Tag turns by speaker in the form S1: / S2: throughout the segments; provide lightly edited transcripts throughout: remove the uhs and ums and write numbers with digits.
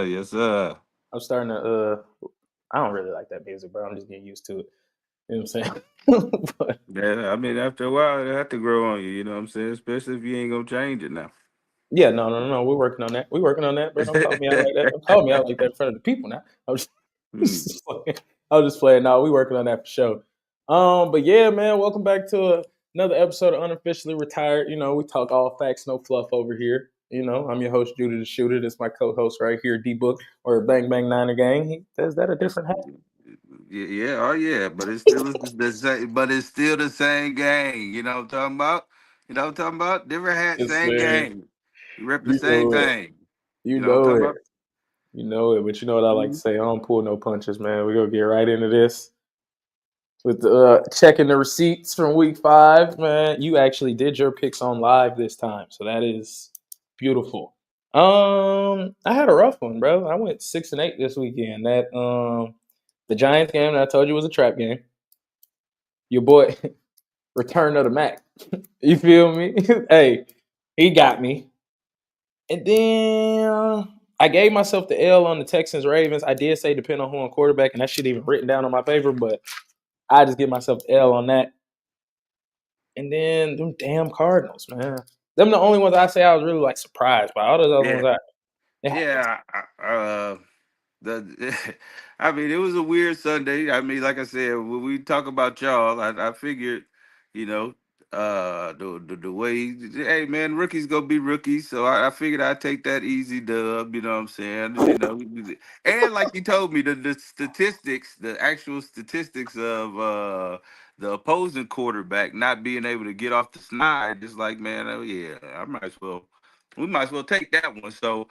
S1: Yes, sir.
S2: I'm starting to. I don't really like that music, bro. I'm just getting used to it. You know what I'm saying? But
S1: Yeah, I mean, after a while, it have to grow on you. You know what I'm saying? Especially if you ain't gonna change it now.
S2: yeah, no. We're working on that. We're working on that, bro. Don't call me out like that. Don't call me out like that in front of the people now. I'm just,
S1: Hmm.
S2: I was just playing. No, we working on that for sure. But yeah, man, welcome back to another episode of Unofficially Retired. You know, we talk all facts, no fluff over here. You know, I'm your host, Judah the Shooter. This is my co-host right here, D Book or Bang Bang Niner Gang. Is that a
S1: That's,
S2: different hat?
S1: yeah, yeah, oh yeah, but it's still the same. But it's still the same gang. You know what I'm talking about? You know what I'm talking about? Different hat,
S2: Yes,
S1: same
S2: sir.
S1: gang. We rep the
S2: You
S1: same
S2: know it.
S1: thing.
S2: You
S1: You know what I'm
S2: know
S1: talking
S2: it.
S1: about?
S2: You know it. But you know what I like to
S1: Mhm.
S2: say? I don't pull no punches, man. We're gonna get right into this with checking the receipts from week 5, man. You actually did your picks on live this time, so that is beautiful. I had a rough one, bro. I went 6-8 this weekend. The Giants game that I told you was a trap game. Your boy Return of the Mac. You feel me? Hey, he got me. And then I gave myself the L on the Texans Ravens. I did say depend on who on quarterback, and that shit even written down on my paper, but I just give myself the L on that. And then them damn Cardinals, man. Them the only ones I say I was really like surprised by. All those other
S1: Yeah,
S2: ones they happened.
S1: yeah. The I mean, it was a weird Sunday. I mean, like I said, when we talk about y'all, I figured, you know, the way, hey man, rookies gonna be rookies, so I figured I'd take that easy dub. You know what I'm saying? You know, and like you told me, the statistics, the actual statistics of the opposing quarterback not being able to get off the snide, just like man, oh yeah, I might as well. We might as well take that one. So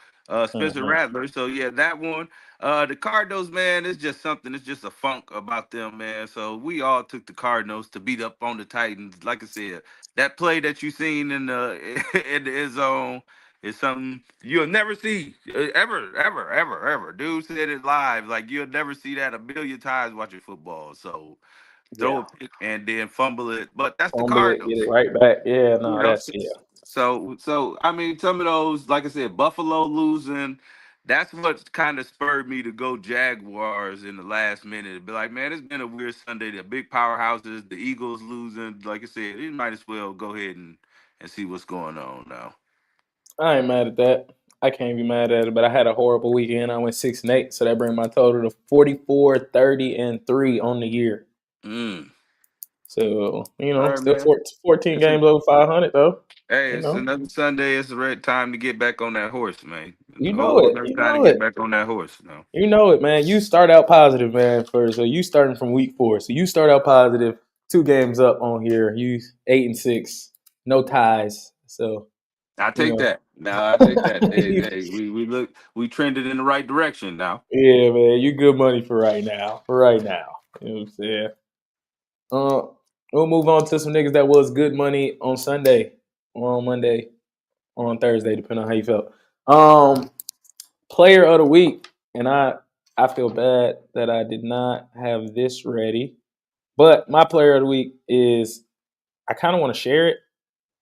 S1: Spencer
S2: Mhm.
S1: Rattler. So yeah, that one. The Cardinals, man, it's just something. It's just a funk about them, man. So we all took the Cardinals to beat up on the Titans. Like I said, that play that you seen in the in the end zone is something you'll never see ever, ever, ever, ever. Dude said it live. Like you'll never see that a million times watching football. So throw a
S2: Yeah.
S1: pick and then fumble it. But that's the
S2: Fumble it, get it
S1: Cardinals.
S2: right back. Yeah,
S1: You
S2: no,
S1: know,
S2: that's yeah.
S1: so I mean, some of those, like I said, Buffalo losing, that's what kind of spurred me to go Jaguars in the last minute. To be like, man, it's been a weird Sunday. The big powerhouses, the Eagles losing. Like I said, you might as well go ahead and see what's going on now.
S2: I ain't mad at that. I can't be mad at it, but I had a horrible weekend. I went 6-8, so that brings my total to 44, 30, and 3 on the year.
S1: Mm.
S2: So,
S1: All right,
S2: still
S1: man.
S2: 14
S1: It's a,
S2: games over 500 though.
S1: hey,
S2: You
S1: it's
S2: know.
S1: another Sunday. It's the right time to get back on that horse, man. It's
S2: You
S1: a
S2: know
S1: whole
S2: it.
S1: other
S2: You
S1: time to
S2: know
S1: get
S2: it.
S1: back on that horse now.
S2: You know it, man. You start out positive, man. First, so you starting from week 4. So you start out positive. 2 games up on here. You 8-6, no ties. So
S1: I
S2: you
S1: take
S2: know,
S1: that. Now I take that. Hey, we trended in the right direction now.
S2: yeah, man. You good money for right now. For right now, you know what I'm saying. Uh, we'll move on to some niggas that was good money on Sunday, or on Monday, or on Thursday, depending on how you felt. Um, Player of the week, and I feel bad that I did not have this ready. But my player of the week is I kind of want to share it.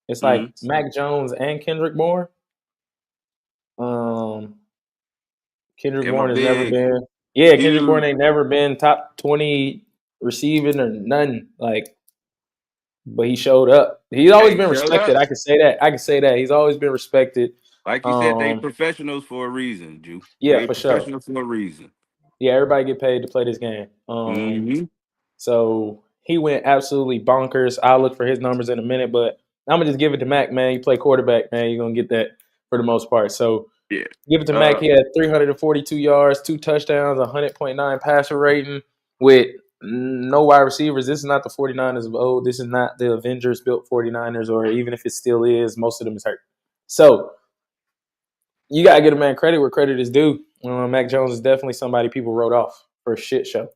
S2: It's like
S1: Mm-hmm.
S2: Mac Jones and Kendrick Bourne. Um, Kendrick
S1: Am a
S2: Bourne has never
S1: big,
S2: been. Yeah, Kendrick Bourne
S1: huge.
S2: ain't never been top 20 receiving or nothing. Like, but he showed up. He's always
S1: Hey,
S2: been
S1: showed
S2: respected.
S1: up.
S2: I can say that. I can say that he's always been respected.
S1: Like you said, they
S2: Um,
S1: professionals for a reason, Jew.
S2: yeah,
S1: They
S2: for sure.
S1: professionals for a reason.
S2: Yeah, everybody get paid to play this game.
S1: Mm-hmm.
S2: So he went absolutely bonkers. I'll look for his numbers in a minute, but I'm gonna just give it to Mac, man. You play quarterback, man. You're gonna get that for the most part. So
S1: Yeah.
S2: give it to Mac.
S1: Uh,
S2: He had 342 yards, 2 touchdowns, 100.9 passer rating with no wide receivers. This is not the 49ers of old. This is not the Avengers built 49ers, or even if it still is, most of them is hurt. So you gotta get a man credit where credit is due. Mac Jones is definitely somebody people wrote off for a shit show,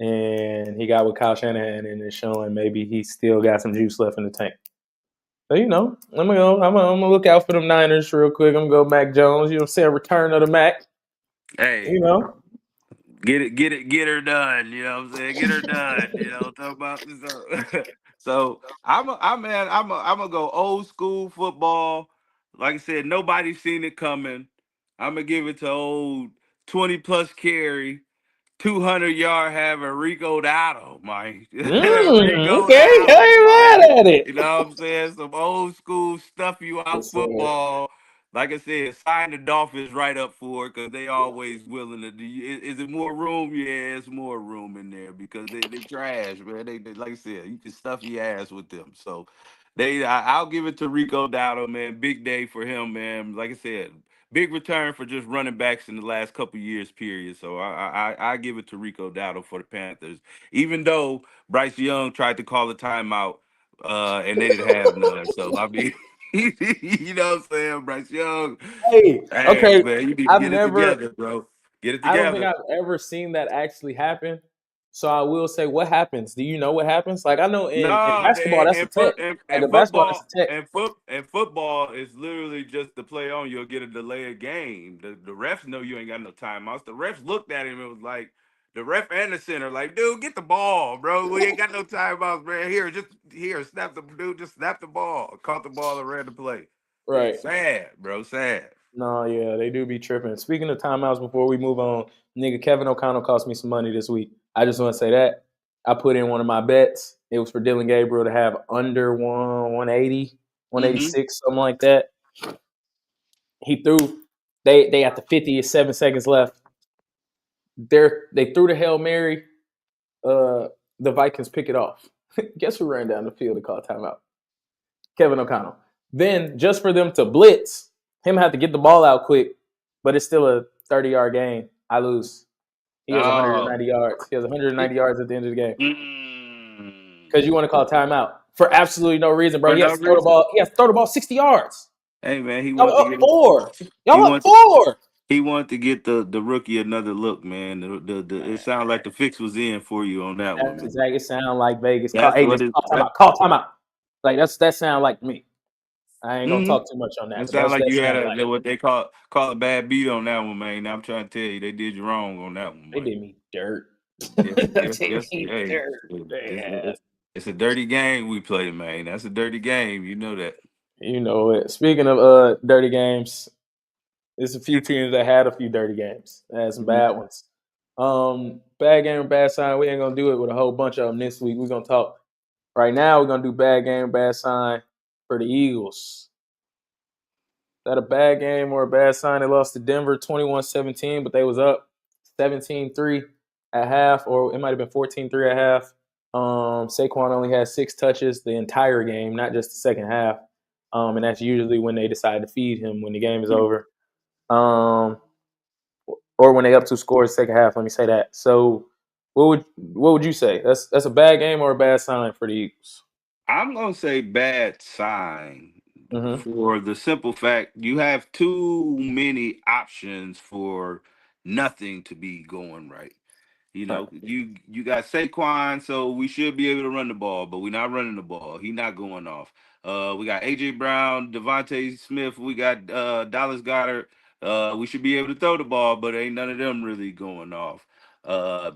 S2: and he got with Kyle Shanahan and is showing maybe he still got some juice left in the tank. So I'm gonna go. I'm gonna look out for them Niners real quick. I'm gonna go Mac Jones. You know what I'm saying? Return of the Mac.
S1: hey,
S2: You know.
S1: get her done. You know what I'm saying? Get her done. You know, talk about so. So I'm gonna go old school football. Like I said, nobody's seen it coming. I'm gonna give it to old 20 plus carry 200-yard having Rico Dotto, man. Rico
S2: Okay, I
S1: Dotto,
S2: ain't
S1: man.
S2: mad at it.
S1: You know what I'm saying? Some old school stuff you out
S2: Yes, sir.
S1: football. Like I said, sign the Dolphins right up for it because they always willing to do. Is it more room? Yeah, it's more room in there because they trash, man. They like I said, you can stuff your ass with them. So I'll give it to Rico Dowdle, man. Big day for him, man. Like I said, big return for just running backs in the last couple years period. So I give it to Rico Dowdle for the Panthers, even though Bryce Young tried to call a timeout, and they didn't have none. So I mean, you know what I'm saying, Bryce Young.
S2: Hey,
S1: Hey
S2: okay.
S1: man, you need to
S2: I've
S1: get it
S2: never
S1: together, bro. Get it
S2: I don't think
S1: together.
S2: I've ever seen that actually happen. So I will say, what happens? Do you know what happens? Like I know in
S1: No,
S2: basketball, that's a tech. Like in basketball, that's a tech.
S1: and football is literally just to play on. You'll get a delayed game. The refs know you ain't got no timeouts. The refs looked at him and was like, the ref and the center like, dude, get the ball, bro. We ain't got no timeouts, man. Here, snap the dude, just snap the ball, caught the ball and ran the play. Yeah,
S2: Right.
S1: sad, bro, sad.
S2: No, yeah, they do be tripping. Speaking of timeouts, before we move on, nigga, Kevin O'Connell cost me some money this week. I just want to say that I put in one of my bets. It was for Dylan Gabriel to have under 180,
S1: Mm-hmm.
S2: 186, something like that. He threw. They at the 50, 7 seconds left. They threw the Hail Mary. Uh, the Vikings pick it off. Guess who ran down the field to call timeout? Kevin O'Connell. Then just for them to blitz, him have to get the ball out quick, but it's still a 30-yard game. I lose. He has
S1: Oh.
S2: 190 yards. He has 190 yards at the end of the game because you
S1: Mm.
S2: want to call timeout for absolutely no reason, bro.
S1: For
S2: He
S1: no
S2: has to throw the
S1: reason.
S2: ball. He has to throw the ball 60 yards.
S1: Hey man,
S2: Y'all up four.
S1: he
S2: Y'all up
S1: want
S2: four.
S1: he wanted to get the rookie another look, man. It sounded like the fix was in for you on that one,
S2: That's
S1: man.
S2: exactly. It sound like Vegas. Call,
S1: That's
S2: hey,
S1: what
S2: just
S1: it.
S2: call timeout. Call timeout. Like that sound like me. I ain't gonna
S1: Mm-hmm.
S2: talk too much on that,
S1: It
S2: but
S1: sounded
S2: that's
S1: like
S2: that
S1: you had
S2: sound like.
S1: what they call a bad beat on that one, man. I'm trying to tell you, they did you wrong on that one,
S2: They
S1: man.
S2: did me dirt.
S1: Yes,
S2: They
S1: yes,
S2: did
S1: yes.
S2: me
S1: Hey,
S2: dirt. Yeah.
S1: it's a dirty game we play, man. That's a dirty game. You know that.
S2: You know it. Speaking of dirty games, there's a few teams that had a few dirty games. That had some
S1: Mhm.
S2: bad ones. Bad game or bad sign. We ain't gonna do it with a whole bunch of them this week. We're gonna talk right now. We're gonna do bad game, bad sign for the Eagles. Is that a bad game or a bad sign? They lost to Denver 21-17, but they was up 17-3 at half, or it might have been 14-3 at half. Saquon only had 6 touches the entire game, not just the second half. And that's usually when they decide to feed him when the game is over. Um, or when they up 2 scores second half. Let me say that. So, what would you say? That's a bad game or a bad sign for the Eagles?
S1: I'm gonna say bad sign
S2: Mm-hmm.
S1: for the simple fact you have too many options for nothing to be going right. You
S2: Right.
S1: know, you got Saquon, so we should be able to run the ball, but we're not running the ball. He not going off. We got AJ Brown, Devontae Smith, we got Dallas Goddard. We should be able to throw the ball, but ain't none of them really going off.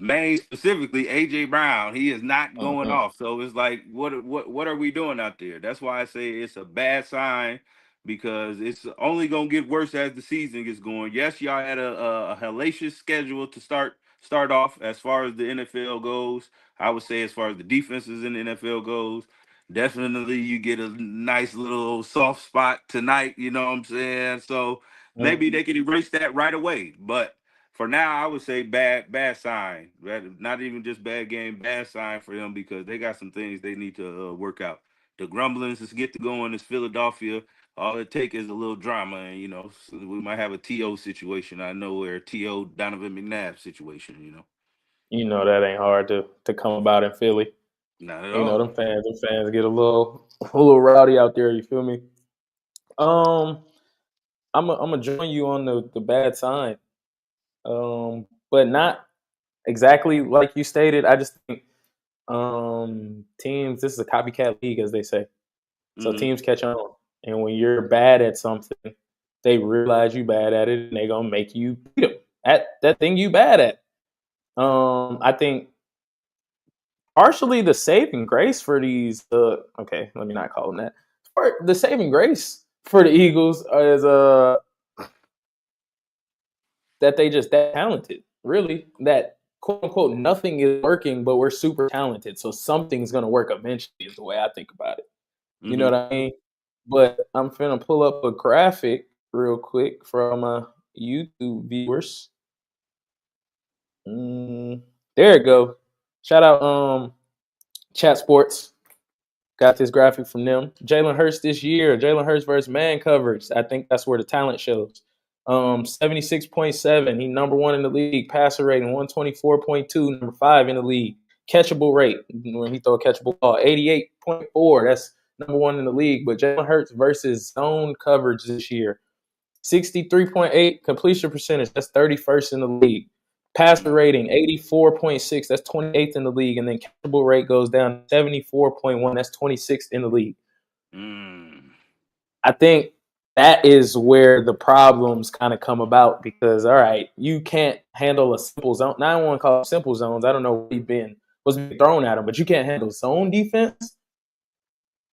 S1: Maine specifically, AJ Brown, he is not going
S2: Mm-hmm.
S1: off. So it's like, what are we doing out there? That's why I say it's a bad sign because it's only gonna get worse as the season gets going. Yes, y'all had a hellacious schedule to start off as far as the NFL goes. I would say as far as the defenses in the NFL goes, definitely you get a nice little soft spot tonight. You know what I'm saying? So maybe they could erase that right away. But for now, I would say bad sign. Not even just bad game, bad sign for them because they got some things they need to work out. The grumblings is get to going is Philadelphia. All it take is a little drama, and so we might have a To situation. I know where To Donovan McNabb situation.
S2: You know that ain't hard to come about in Philly.
S1: Not at
S2: You know
S1: all.
S2: them fans get a little rowdy out there. You feel me? Um, I'm gonna join you on the bad sign. But not exactly like you stated. I just think teams. This is a copycat league, as they say. So
S1: Hmm.
S2: teams catch on, and when you're bad at something, they realize you bad at it, and they gonna make you beat them at that thing you bad at. I think partially the saving grace for these. Okay, let me not call them that. The saving grace for the Eagles is that they just that talented. Really, that quote unquote nothing is working, but we're super talented, so something's gonna work eventually. Is the way I think about it. You know
S1: Mm-hmm.
S2: what I mean? But I'm finna pull up a graphic real quick from YouTube viewers. Mm, there it go. Shout out Chat Sports. Got this graphic from them. Jalen Hurts this year. Jalen Hurts versus man coverage. I think that's where the talent shows. 76.7. He number one in the league. Passer rating 124.2. Number five in the league. Catchable rate when he throw a catchable ball 88.4. That's number one in the league. But Jalen Hurts versus zone coverage this year 63.8 completion percentage. That's 31st in the league. Passer rating 84.6. That's 28th in the league. And then catchable rate goes down to 74.1. That's 26th in the league.
S1: Mm.
S2: I think that is where the problems kind of come about because, all right, you can't handle a simple zone. Now, I don't want to call it simple zones. I don't know what's being thrown at him, but you can't handle zone defense.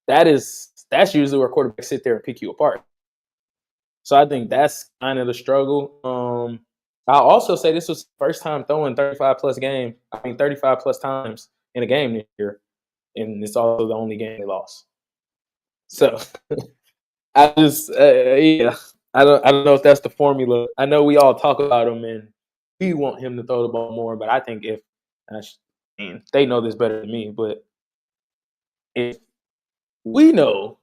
S2: That's usually where quarterbacks sit there and pick you apart. So I think that's kind of the struggle. I'll also say this was the first time throwing 35 plus game. I mean 35 plus times in a game this year, and it's also the only game they lost.
S1: Yeah.
S2: So I just yeah, I don't know if that's the formula. I know we all talk about him and we want him to throw the ball more, but I think if I mean, they know this better than me, but if we know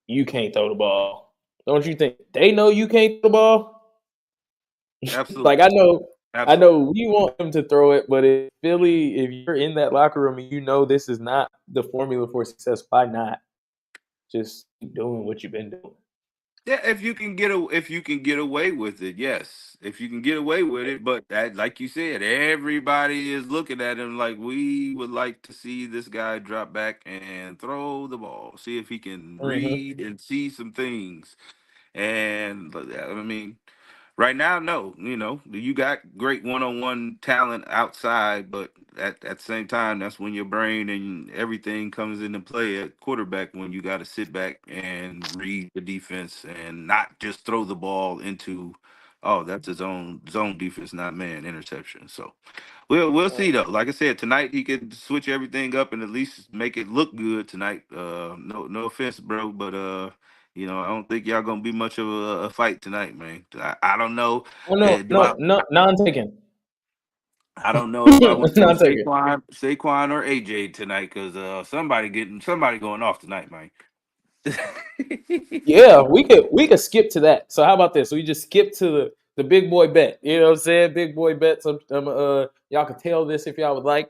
S2: you can't throw the ball, don't you think they know you can't throw the ball? Like
S1: Absolutely.
S2: I
S1: Absolutely.
S2: know we want him to throw it, but if Philly, if you're in that locker room and you know this is not the formula for success, why not just keep doing what you've been doing?
S1: Yeah, if you can get away with it, yes. If you can get away with it, but that, like you said, everybody is looking at him like we would like to see this guy drop back and throw the ball, see if he can
S2: Mm-hmm.
S1: read and see some things. And I mean, right now, no. You got great one-on-one talent outside, but at the same time, that's when your brain and everything comes into play at quarterback when you got to sit back and read the defense and not just throw the ball into, oh, that's his own zone defense, not man interception. So we'll see though. Like I said, tonight he could switch everything up and at least make it look good tonight. No offense, bro, but I don't think y'all gonna be much of a fight tonight, man. I don't know.
S2: Oh no,
S1: Do
S2: no, no, non taken.
S1: I don't know if I want to throw
S2: Non taken.
S1: Saquon or AJ tonight because somebody going off tonight, man.
S2: Yeah, we could skip to that. So how about this? We just skip to the big boy bet. You know what I'm saying? Big boy bet. So y'all can tell this if y'all would like.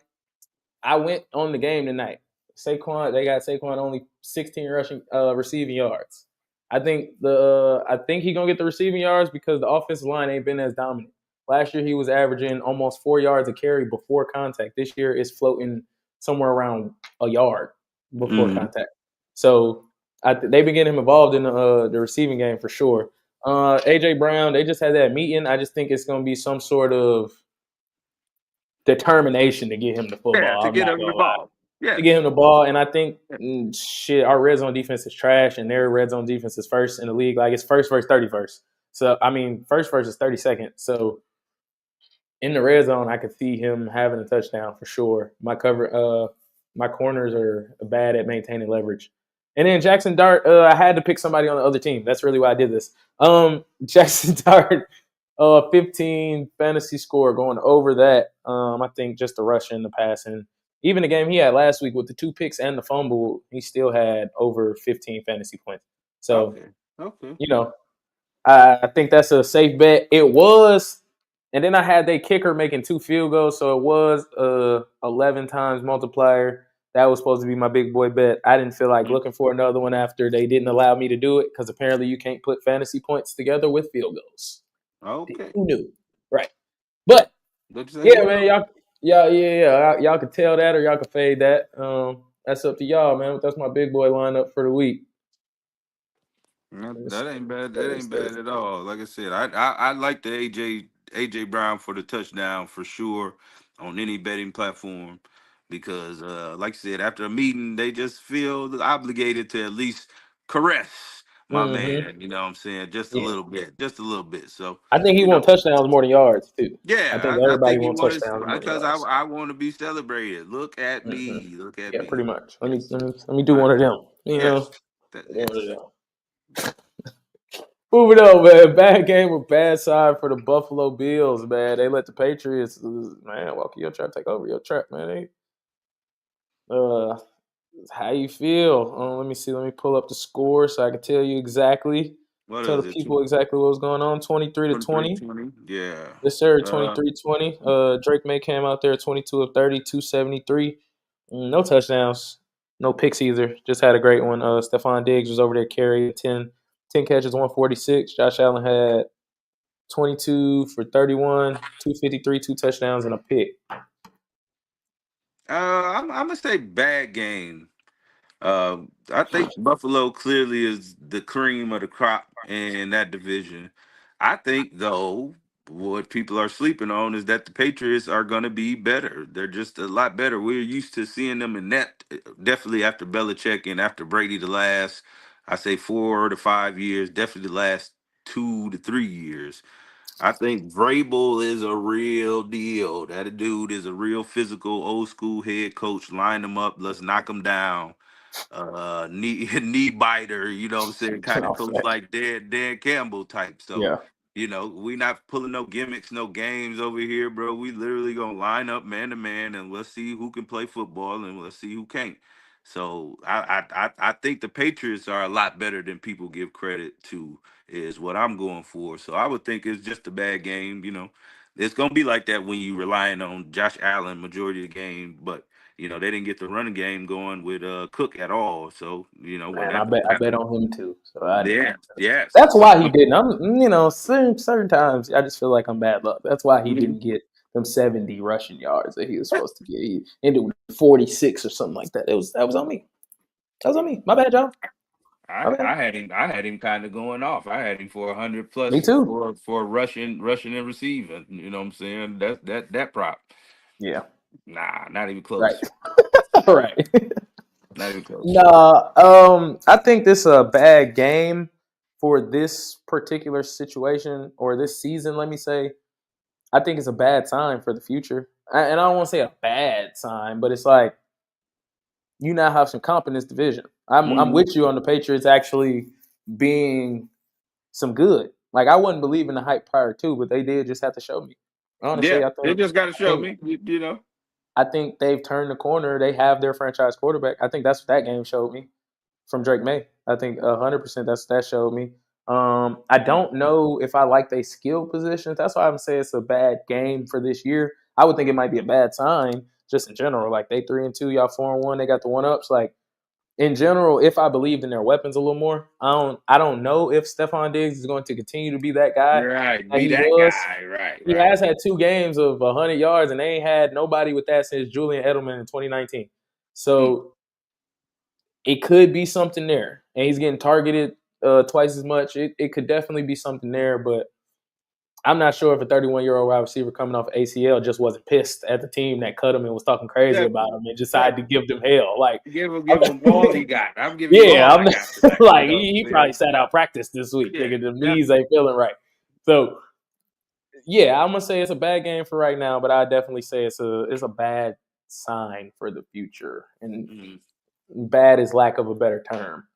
S2: I went on the game tonight. They got Saquon only 16 rushing receiving yards. I think he's gonna get the receiving yards because the offensive line ain't been as dominant. Last year he was averaging almost 4 yards a carry before contact. This year it's floating somewhere around a yard before
S1: Mm.
S2: contact. So they've been getting him involved in the receiving game for sure. AJ Brown, they just had that meeting. I just think it's gonna be some sort of determination to get him the
S1: Yeah,
S2: football.
S1: to
S2: I'm
S1: get
S2: not
S1: him the
S2: gonna lie.
S1: ball.
S2: To get
S1: Yes.
S2: him the ball, and I think shit, our red zone defense is trash, and their red zone defense is first in the league. Like it's first versus 31st. So I mean, first versus 32nd. So in the red zone, I could see him having a touchdown for sure. My corners are bad at maintaining leverage. And then Jackson Dart, I had to pick somebody on the other team. That's really why I did this. Jackson Dart, 15 fantasy score going over that. I think just the rushing, the passing, even the game he had last week with the two picks and the fumble, he still had over 15 fantasy points. So
S1: Okay. Okay.
S2: you know, I think that's a safe bet. It was, and then I had their kicker making two field goals, so it was 11 times multiplier. That was supposed to be my big boy bet. I didn't feel like looking for another one after they didn't allow me to do it because apparently you can't put fantasy points together with field goals.
S1: Okay.
S2: Who knew? Right. But
S1: Let's say
S2: yeah,
S1: who
S2: man,
S1: knows.
S2: y'all could tell that or y'all could fade that. That's up to y'all, man. That's my big boy lineup for the week.
S1: That ain't bad. That ain't
S2: Thursday.
S1: bad at all. Like I said, I like the AJ Brown for the touchdown for sure on any betting platform because like I said, after a meeting, they just feel obligated to at least caress my
S2: Mm-hmm.
S1: man. You know what I'm saying? Just a
S2: Yeah.
S1: little bit, just a little bit. So,
S2: I think he
S1: you
S2: want
S1: know,
S2: touchdowns more than yards too. I think
S1: yeah, I
S2: everybody
S1: think he
S2: want
S1: wanted
S2: touchdowns more than
S1: because
S2: yards.
S1: I want to be celebrated. Look at
S2: Hmm.
S1: me, look at
S2: Yeah, pretty
S1: me.
S2: much.
S1: Yes,
S2: Let me do
S1: I,
S2: one of them. You know,
S1: yes, that,
S2: do one of
S1: yes.
S2: them. Moving on, man. Bad game with bad side for the Buffalo Bills, man. They let the Patriots, man, walk your trap, take over your trap, man. Uh, how you feel? Let me see. Let me pull up the score so I can tell you exactly.
S1: What
S2: Tell
S1: is
S2: the
S1: it?
S2: people exactly what was going on. 23 to
S1: 23,
S2: 20.
S1: 20? Yeah.
S2: Yes, sir.
S1: Uh,
S2: 23-20. Drake May came out there 22 of 30, 273. No touchdowns. No picks either. Just had a great one. Stephon Diggs was over there carrying 10 catches, 146. Josh Allen had 22 for 31, 253, two touchdowns, and a pick.
S1: I'm gonna say bad game. I think Buffalo clearly is the cream of the crop in that division. I think, though, what people are sleeping on is that the Patriots are going to be better. They're just a lot better. We're used to seeing them in that, definitely after Belichick and after Brady, the last, I say 4 to 5 years, definitely the last 2 to 3 years. I think Vrabel is a real deal. That dude is a real physical, old school head coach. Line them up, let's knock them down, knee knee biter, you know what I'm saying, kind of
S2: Oh,
S1: coach
S2: facts.
S1: like Dan Campbell type. So,
S2: Yeah.
S1: we not pulling no gimmicks, no games over here, bro. We literally gonna line up man to man and let's see who can play football and let's see who can't. So I think the Patriots are a lot better than people give credit to, is what I'm going for. So I would think it's just a bad game. It's gonna be like that when you relying on Josh Allen majority of the game, but they didn't get the running game going with Cook at all. So, when
S2: Man,
S1: that don't
S2: I bet
S1: happen,
S2: on him too. So I know.
S1: yeah, yes.
S2: That's
S1: So
S2: why he didn't. Certain times I just feel like I'm bad luck. That's why he
S1: mhm.
S2: didn't get them 70 rushing yards that he was supposed to get. He ended with 46 or something like that. That was on me. That was on me. My bad, y'all. My bad.
S1: I had him kind of going off. I had him for 100
S2: Me
S1: plus
S2: too.
S1: for rushing and receiving. You know what I'm saying? That prop.
S2: Yeah.
S1: Nah, not even
S2: Right.
S1: close.
S2: Right.
S1: Not even close.
S2: Nah. I think this is a bad game for this particular situation or this season. Let me say. I think it's a bad sign for the future. And I don't want to say a bad sign, but it's like you now have some comp in this division. I'm
S1: Hmm.
S2: with you on the Patriots actually being some good. Like I wouldn't believe in the hype prior to, but they did just have to show me.
S1: Yeah,
S2: Honestly,
S1: they just got to
S2: I
S1: show
S2: think
S1: me. You know.
S2: I think they've turned the corner. They have their franchise quarterback. I think that's what that game showed me from Drake May. I think 100% that showed me. I don't know if I like they skill positions. That's why I'm saying it's a bad game for this year. I would think it might be a bad sign just in general. Like they 3-2, y'all 4-1. They got the one ups. Like in general, if I believed in their weapons a little more, I don't know if Stephon Diggs is going to continue to be that guy
S1: Right,
S2: that
S1: be
S2: he
S1: that
S2: was.
S1: guy. Right,
S2: He
S1: right.
S2: has had 2 games of 100 yards, and they ain't had nobody with that since Julian Edelman in 2019.
S1: Mm.
S2: So it could be something there, and he's getting targeted twice as much. It could definitely be something there, but I'm not sure if a 31-year-old wide receiver coming off ACL just wasn't pissed at the team that cut him and was talking crazy about
S1: Definitely,
S2: him and decided to
S1: definitely.
S2: give them hell. Like,
S1: Give him all he got. I'm giving you
S2: yeah,
S1: all I got tonight. You
S2: like
S1: know what
S2: he
S1: I'm
S2: probably
S1: saying?
S2: sat out practice this week.
S1: Yeah,
S2: Nigga, the knees
S1: definitely.
S2: ain't feeling right. So yeah, I'm gonna say it's a bad game for right now, but I definitely say it's a bad sign for the future, and
S1: Mm-hmm.
S2: bad is lack of a better term.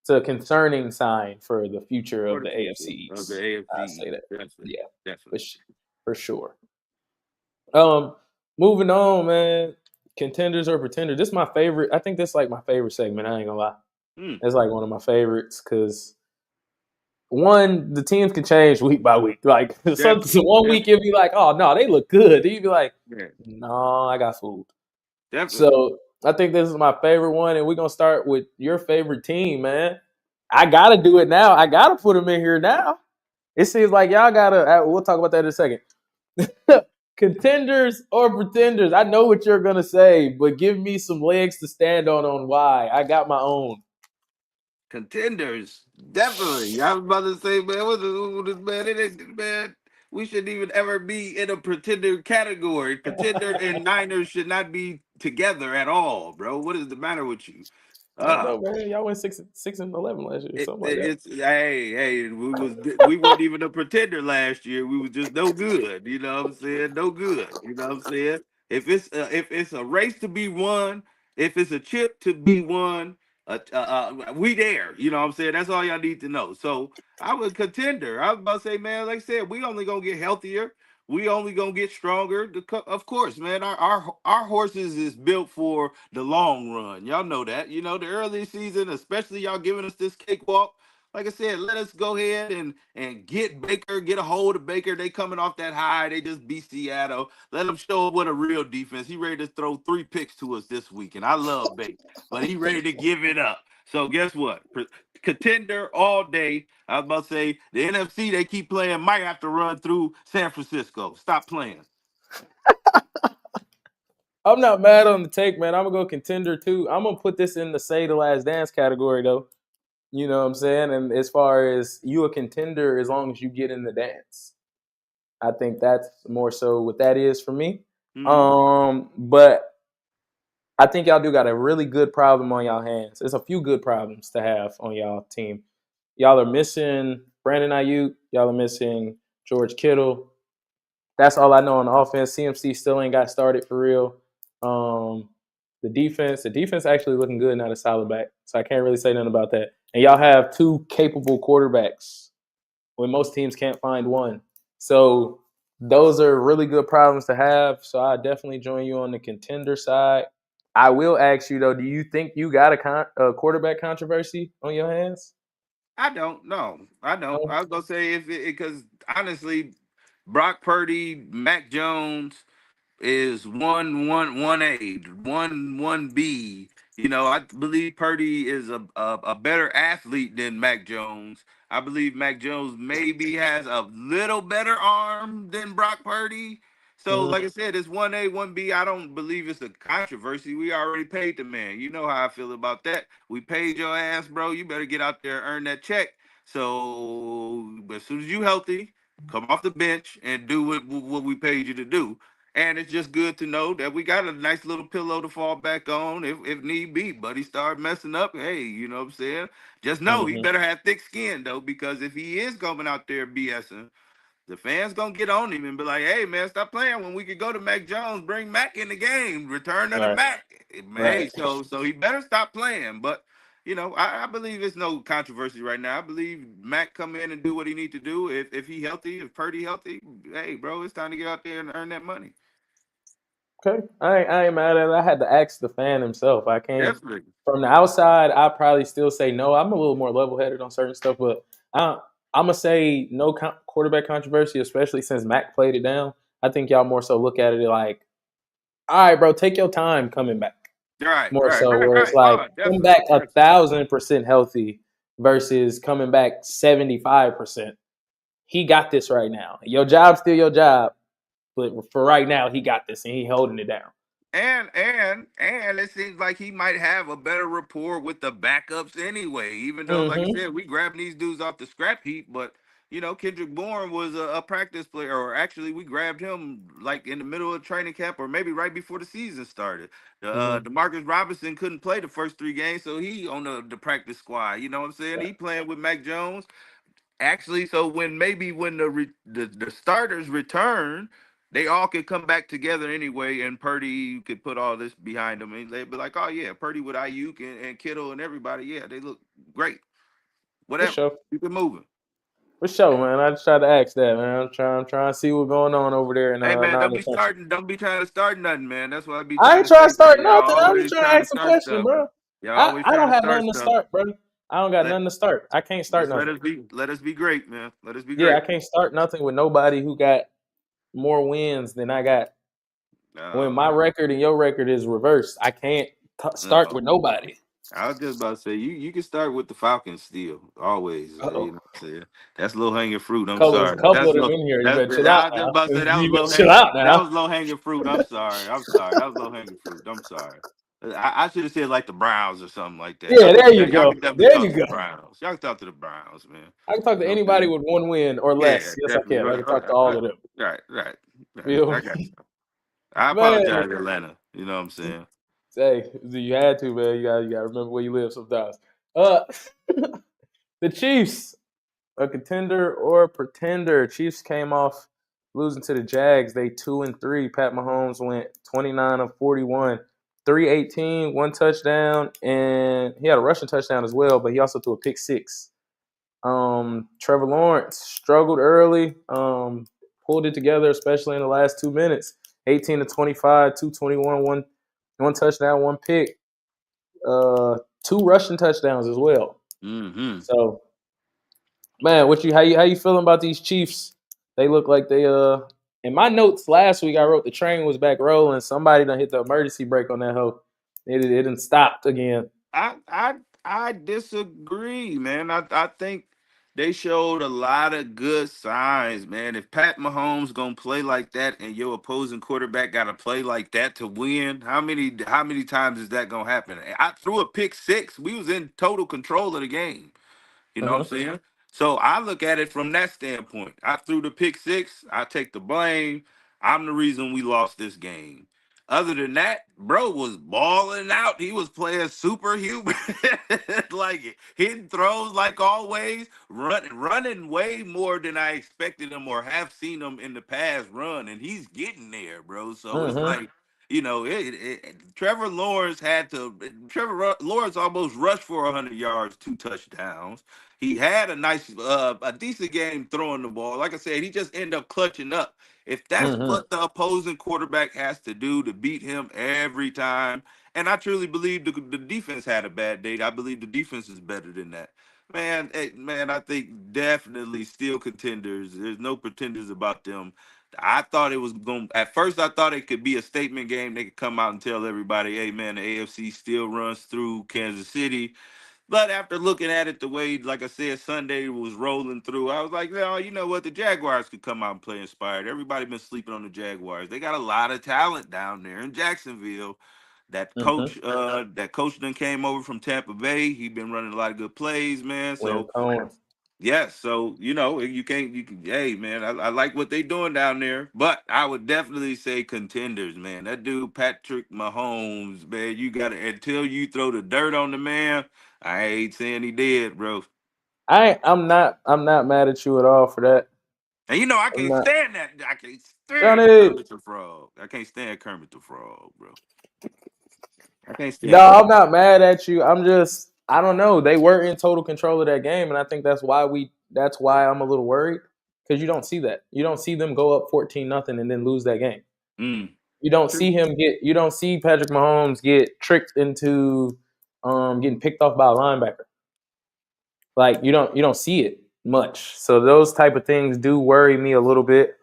S2: It's a concerning sign for the future
S1: For
S2: of
S1: the
S2: the AFC
S1: future of the
S2: East.
S1: AFC
S2: I say
S1: East,
S2: that.
S1: definitely,
S2: Yeah, for,
S1: definitely.
S2: for sure. Um, moving on, man. Contenders or pretenders. This is my favorite. I think this is like my favorite segment. I ain't gonna lie.
S1: Mm.
S2: It's like one of my favorites because one, the teams can change week by week. Like so
S1: Definitely,
S2: one week you'll
S1: definitely.
S2: be like, oh no, they look good. Then you'll be like,
S1: Yeah,
S2: no, I got fooled.
S1: definitely.
S2: So I think this is my favorite one, and we're gonna start with your favorite team, man. I gotta do it now. I gotta put them in here now. It seems like y'all gotta. We'll talk about that in a second. Contenders or pretenders? I know what you're gonna say, but give me some legs to stand on why. I got my own.
S1: Contenders, definitely. I was about to say, man, man? Man, we shouldn't even ever be in a pretender category. Pretender and Niners should not be together at all, bro. What is the matter with you?
S2: I don't
S1: Ah,
S2: know, man. Y'all went 6-11 last year,
S1: It,
S2: something like that.
S1: it's hey, we weren't even a pretender last year. We was just no good. You know what I'm saying? No good. You know what I'm saying? If it's a race to be won, if it's a chip to be won, we there. You know what I'm saying? That's all y'all need to know. So I was a contender. I was about to say, man, like I said, we only gonna get healthier. We only gonna get stronger. Of course, man. Our horses is built for the long run. Y'all know that. You know the early season, especially y'all giving us this cakewalk. Like I said, let us go ahead and get Baker, get a hold of Baker. They coming off that high. They just beat Seattle. Let them show what a real defense. He ready to throw 3 picks to us this week, and I love Baker, but he ready to give it up. So guess what? Contender all day. I was about to say the NFC they keep playing might have to run through San Francisco. Stop playing.
S2: I'm not mad on the take, man. I'm gonna go contender too. I'm gonna put this in the say the last dance category though. You know what I'm saying? And as far as you a contender, as long as you get in the dance, I think that's more so what that is for me.
S1: Hmm.
S2: But I think y'all do got a really good problem on y'all hands. There's a few good problems to have on y'all team. Y'all are missing Brandon Ayuk. Y'all are missing George Kittle. That's all I know on the offense. CMC still ain't got started for real. Um, the defense actually looking good now. The solid back, so I can't really say nothing about that. And y'all have two capable quarterbacks when most teams can't find one. So those are really good problems to have. So I definitely join you on the contender side. I will ask you though, do you think you got a quarterback controversy on your hands?
S1: I don't know. I don't.
S2: No.
S1: I was gonna say if it because honestly, Brock Purdy, Mac Jones, is one A, one B. You know, I believe Purdy is a better athlete than Mac Jones. I believe Mac Jones maybe has a little better arm than Brock Purdy. So, like I
S2: Mm-hmm.
S1: said, it's 1A, 1B. I don't believe it's a controversy. We already paid the man. You know how I feel about that. We paid your ass, bro. You better get out there and earn that check. So, as soon as you healthy, come off the bench and do what we paid you to do. And it's just good to know that we got a nice little pillow to fall back on if need be. But he started messing up. Hey, you know what I'm saying? Just know he
S2: Mm-hmm.
S1: better have thick skin though, because if he is coming out there BSing, the fans gonna get on him and be like, "Hey man, stop playing when we could go to Mac Jones, bring Mac in the game, return of the
S2: Right.
S1: Mac." Hey,
S2: Right.
S1: so he better stop playing. But you know, I believe it's no controversy right now. I believe Mac come in and do what he need to do. If he healthy, if Purdy healthy, hey bro, it's time to get out there and earn that money.
S2: Okay. I ain't mad at it. I had to ask the fan himself. I can't
S1: Definitely.
S2: from the outside, I probably still say no. I'm a little more level headed on certain stuff, but I I'm gonna say no quarterback controversy, especially since Mac played it down. I think y'all more so look at it like, all right, bro, take your time coming back.
S1: Right,
S2: More
S1: right,
S2: so,
S1: right,
S2: where it's
S1: right.
S2: like
S1: Oh,
S2: come
S1: definitely,
S2: back a
S1: definitely.
S2: thousand percent healthy versus coming back 75%. He got this right now. Your job's still your job, but for right now, he got this and he holding it down.
S1: And it seems like he might have a better rapport with the backups anyway. Even though, like I
S2: Mm-hmm.
S1: said, we grabbed these dudes off the scrap heap, but you know, Kendrick Bourne was a practice player, or actually, we grabbed him like in the middle of training camp, or maybe right before the season started.
S2: Mm-hmm.
S1: Demarcus Robinson couldn't play the first 3 games, so he on the practice squad. You know what I'm saying?
S2: Right.
S1: He playing with Mac Jones. Actually, so when the starters return, they all could come back together anyway, and Purdy could put all this behind them, and they'd be like, "Oh yeah, Purdy with Ayuk and Kittle and everybody, yeah, they look great.
S2: For
S1: Whatever,
S2: sure.
S1: keep it moving."
S2: For sure, man. I just tried to ask that, man. I'm trying to see what's going on over there in
S1: Hey man,
S2: not in the country.
S1: don't be trying to start nothing, man. That's what I be
S2: I
S1: trying
S2: ain't
S1: to
S2: trying
S1: say,
S2: to
S1: man.
S2: start nothing.
S1: Y'all
S2: I'm just
S1: always
S2: trying to
S1: trying to
S2: ask a
S1: start
S2: question,
S1: stuff.
S2: bro.
S1: Y'all
S2: I,
S1: always
S2: I
S1: trying
S2: don't
S1: to
S2: have
S1: start
S2: nothing to
S1: stuff.
S2: start, bro. I don't got
S1: Let
S2: nothing to start. I can't start
S1: just
S2: nothing.
S1: let us be great, man. Let us be
S2: Yeah, I
S1: great.
S2: can't start nothing with nobody who got more wins than I got. When my
S1: Uh,
S2: record and your record is reversed, I can't start
S1: uh,
S2: with nobody.
S1: I was just about to say you can start with the Falcons still always. You
S2: Oh,
S1: know what I'm saying? That's low hanging fruit. I'm
S2: there's a
S1: sorry.
S2: couple
S1: That's
S2: of them
S1: low.
S2: in here. You
S1: That's
S2: better chill out
S1: I was just
S2: now.
S1: about to say
S2: You better chill out
S1: that
S2: now.
S1: was low hanging fruit. I'm sorry. I'm sorry. That was low hanging fruit. I'm sorry. I should have said like the Browns or something like that.
S2: Yeah, there you
S1: Y'all
S2: go.
S1: can definitely
S2: There
S1: talk
S2: you
S1: to the
S2: go.
S1: Browns. Y'all can talk to the Browns, man.
S2: I can talk to
S1: You know what
S2: anybody
S1: I'm saying?
S2: with one win or
S1: Yeah,
S2: less. Yes, I
S1: definitely.
S2: can. I
S1: Right,
S2: can talk to all of them.
S1: right, right, right.
S2: Feel
S1: I got
S2: me?
S1: you. I
S2: Man,
S1: apologize, Atlanta. You know what I'm saying?
S2: Hey, you had to, man. You got to remember where you live sometimes. Uh, the Chiefs, a contender or a pretender. Chiefs came off losing to the Jags. They 2-3. Pat Mahomes went 29 of 41, 318, one touchdown, and he had a rushing touchdown as well. But he also threw a pick six. Trevor Lawrence struggled early, pulled it together, especially in the last 2 minutes. 18 to 25, 221, one touchdown, one pick, two rushing touchdowns as well.
S1: Mm-hmm.
S2: So, man, how you feeling about these Chiefs? They look like they in my notes last week I wrote the train was back rolling. Somebody done hit the emergency brake on that hoe. It didn't stopped again.
S1: I disagree, man. I think they showed a lot of good signs, man. If Pat Mahomes gonna play like that and your opposing quarterback gotta play like that to win, how many times is that gonna happen? I threw a pick six. We was in total control of the game. You know what I'm
S2: Uh-huh.
S1: saying? So I look at it from that standpoint. I threw the pick six. I take the blame. I'm the reason we lost this game. Other than that, bro was balling out. He was playing superhuman, like it. Hitting throws like always, running way more than I expected him or have seen him in the past run, and he's getting there, bro. So it's
S2: Uh-huh.
S1: like Trevor Lawrence had to. Lawrence almost rushed for 100 yards, two touchdowns. He had a decent game throwing the ball. Like I said, he just ended up clutching up. If that's
S2: Uh-huh.
S1: what the opposing quarterback has to do to beat him every time, and I truly believe the defense had a bad day. I believe the defense is better than that. Man, I think definitely still contenders. There's no pretenders about them. I thought it was going. At first, I thought it could be a statement game. They could come out and tell everybody, "Hey, man, the AFC still runs through Kansas City." But after looking at it the way, like I said, Sunday was rolling through, I was like, no, you know what? The Jaguars could come out and play inspired. Everybody been sleeping on the Jaguars. They got a lot of talent down there in Jacksonville.
S2: Uh-huh.
S1: That coach then came over from Tampa Bay. He been running a lot of good plays, man.
S2: Lynn
S1: So
S2: Cohen.
S1: yes, so hey man, I like what they doing down there, but I would definitely say contenders, man. That dude Patrick Mahomes, man, you gotta until you throw the dirt on the man. I ain't saying he did, bro.
S2: I'm not mad at you at all for that.
S1: And I
S2: I'm
S1: can't
S2: not
S1: stand that. I can't stand
S2: Johnny.
S1: Kermit the Frog. I can't stand Kermit the Frog, bro. I can't
S2: No,
S1: stand Kermit.
S2: I'm not mad at you. I don't know. They were in total control of that game, and I think that's why I'm a little worried because you don't see that. You don't see them go up 14-0 and then lose that game.
S1: Mm.
S2: You don't see Patrick Mahomes get tricked into getting picked off by a linebacker. Like you don't see it much. So those type of things do worry me a little bit.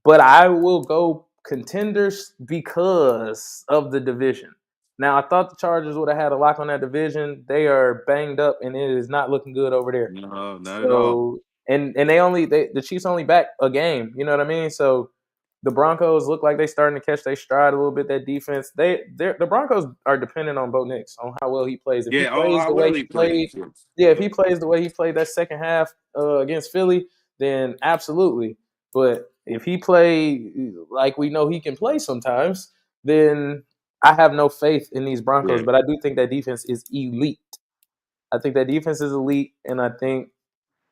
S2: But I will go contenders because of the division. Now, I thought the Chargers would have had a lock on that division. They are banged up, and it is not looking good over there.
S1: No, not at all.
S2: So, and the Chiefs only back a game. You know what I mean? So, the Broncos look like they starting to catch their stride a little bit. That defense, the Broncos are dependent on Bo Nix on how well he plays. If he
S1: Yeah, oh,
S2: plays
S1: how
S2: the way
S1: well
S2: he
S1: he
S2: played,
S1: plays. Yes.
S2: yeah, if
S1: Yeah.
S2: he plays the way he played that second half against Philly, then absolutely. But if he play like we know he can play sometimes, then I have no faith in these Broncos.
S1: Yeah.
S2: But I do think that defense is elite. I think that defense is elite, and I think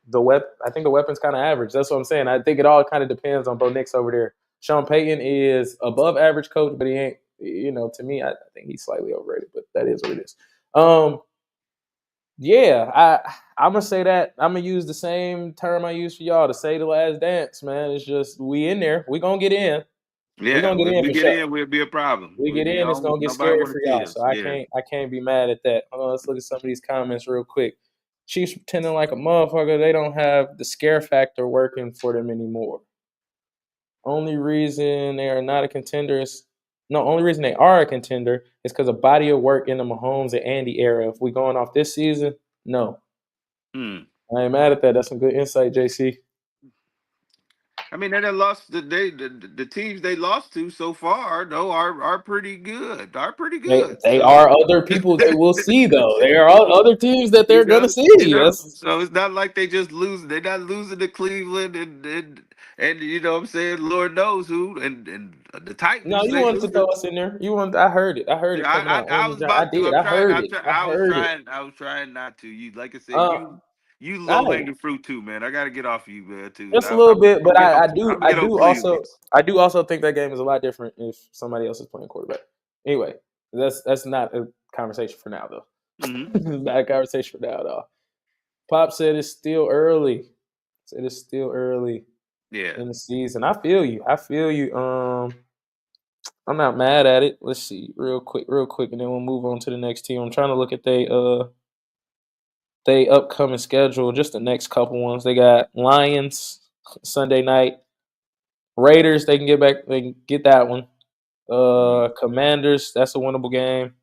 S2: the weapon's kind of average. That's what I'm saying. I think it all kind of depends on Bo Nix over there. Sean Payton is above average coach, but he ain't. To me, I think he's slightly overrated. But that is what it is. Um, yeah, I'm gonna say that. I'm gonna use the same term I use for y'all to say the last dance, man. It's just we in there. We gonna get in. We
S1: Yeah,
S2: gonna get
S1: if
S2: in
S1: we
S2: for
S1: get
S2: sure.
S1: in, we'll be a problem.
S2: We
S1: We
S2: get
S1: be
S2: in, it's
S1: on.
S2: gonna get
S1: Nobody
S2: scary
S1: want
S2: for
S1: to
S2: y'all.
S1: tears.
S2: So I
S1: Yeah.
S2: can't be mad at that. Hold on, let's look at some of these comments real quick. Chiefs pretending like a motherfucker. They don't have the scare factor working for them anymore. Only reason they are not a contender is no. Only reason they are a contender is because of body of work in the Mahomes and Andy era. If we going off this season, no,
S1: Hmm.
S2: I ain't mad at that. That's some good insight, JC.
S1: I mean, they done lost the teams they lost to so far though are pretty good. Are pretty good.
S2: They
S1: So
S2: are other people they will see though. There are other teams that they're
S1: you
S2: gonna
S1: know,
S2: see. That's
S1: so it's not like they just lose. They're not losing to Cleveland and you know what I'm saying. Lord knows who and the
S2: no.
S1: Titans
S2: You
S1: they
S2: wanted to throw
S1: losing.
S2: us in there. You want. I heard it. I heard
S1: Yeah,
S2: it coming out.
S1: I was
S2: I
S1: about to.
S2: did. I heard it. I
S1: I was
S2: heard it.
S1: trying. I was trying not to. You like I said,
S2: Uh,
S1: you low
S2: I
S1: hanging fruit too, man. I got to get off of you, man. Too.
S2: just a little bit, but
S1: I'm gonna
S2: I
S1: get on
S2: do
S1: Cleveland.
S2: also I do also think that game is a lot different if somebody else is playing quarterback. Anyway, that's not a conversation for now though.
S1: Hmm.
S2: Not a conversation for now though. Pop said it's still early. Said it's still early
S1: Yeah.
S2: in the season. I feel you. I feel you. I'm not mad at it. Let's see, real quick, and then we'll move on to the next team. I'm trying to look at they upcoming schedule, just the next couple ones. They got Lions Sunday night, Raiders. They can get back. They can get that one.
S1: Mhm.
S2: Commanders. That's a winnable game.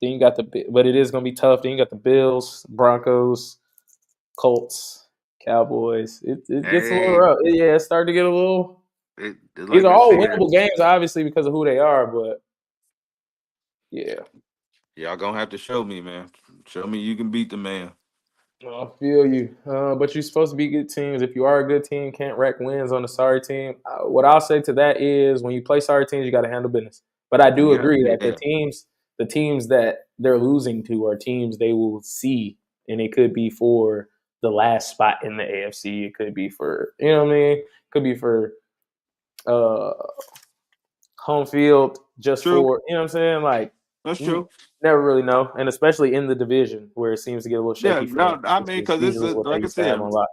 S2: Then you got but it is gonna be tough. Then you got the Bills, Broncos, Colts, Cowboys. It gets a little
S1: Hey,
S2: rough. Yeah, it's starting to get a little. These
S1: like
S2: are
S1: I
S2: all
S1: said,
S2: winnable games, obviously, because of who they are. But yeah,
S1: y'all gonna have to show me, man. Show me you can beat the man.
S2: I feel you. But you're supposed to be good teams. If you are a good team, can't rack wins on a sorry team. What I'll say to that is, when you play sorry teams, you got to handle business. But I do
S1: Yeah,
S2: agree that
S1: yeah.
S2: the teams that they're losing to, are teams they will see, and it could be for the last spot in the AFC. It could be for, you know what I mean. It could be for uh, home field, just
S1: True.
S2: for, you know what I'm saying. Like,
S1: That's
S2: you
S1: true.
S2: never really know, and especially in the division where it seems to get a little
S1: Yeah,
S2: shaky for them.
S1: no, I mean,
S2: It's
S1: because
S2: usually what they
S1: like I
S2: used to have
S1: said,
S2: on lock.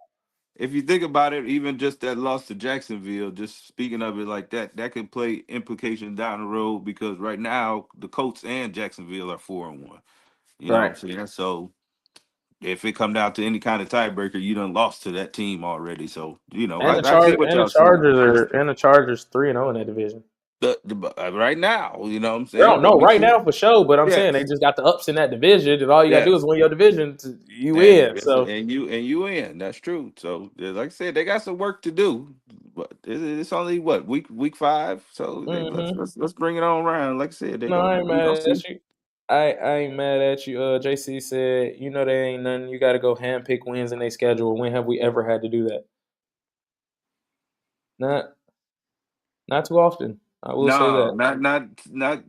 S1: if you think about it, even just that loss to Jacksonville, just speaking of it like that, that could play implications down the road because right now the Colts and Jacksonville are 4-1. You know what
S2: Right.
S1: I'm saying? So if it come down to any kind of tiebreaker, you done lost to that team already. So I see what y'all saying.
S2: And the Chargers 3-0 in that division.
S1: Right now, you know what I'm
S2: They
S1: saying?
S2: don't
S1: But
S2: know
S1: we
S2: right
S1: see,
S2: now for sure, but I'm saying they
S1: yes,
S2: just got the ups in that division, and all you got to do is
S1: yes.
S2: win your division to you win. So,
S1: And you in. That's true. So like I said, they got some work to do. But it's only what week 5. So
S2: hmm
S1: let's bring it on around. Like I said,
S2: no, I ain't
S1: we gonna
S2: mad
S1: see.
S2: at you. I ain't mad at you. JC said, you know, they ain't nothing. You got to go handpick wins in their schedule. When have we ever had to do that? Not not too often. I will say
S1: No,
S2: that.
S1: not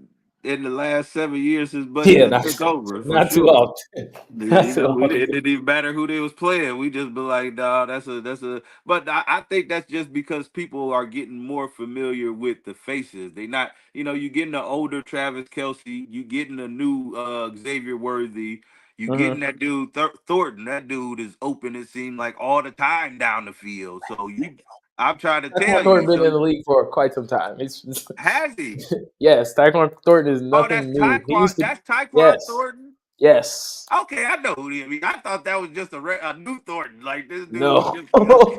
S1: in the last 7 years since Buddy
S2: Yeah,
S1: done took over for
S2: not too
S1: sure.
S2: often. Not too
S1: It
S2: often.
S1: didn't even matter who they was playing. We just be like, nah, that's a. But I think that's just because people are getting more familiar with the faces. They not, you getting the older Travis Kelsey, you getting a new Xavier Worthy, you getting
S2: hmm
S1: that dude Thornton. That dude is open. It seemed like all the time down the field. So I'm trying to
S2: Tyquan
S1: tell you.
S2: Thornton been in
S1: So
S2: the league for quite some time. It's
S1: has he?
S2: yes, Tyquan Thornton is
S1: Oh,
S2: nothing
S1: that's
S2: new. He
S1: Taekwon.
S2: used to
S1: That's Taekwon
S2: yes,
S1: Thornton.
S2: yes,
S1: Okay, I know who he is. I mean, I thought that was just a new Thornton. Like this dude
S2: no.
S1: just okay.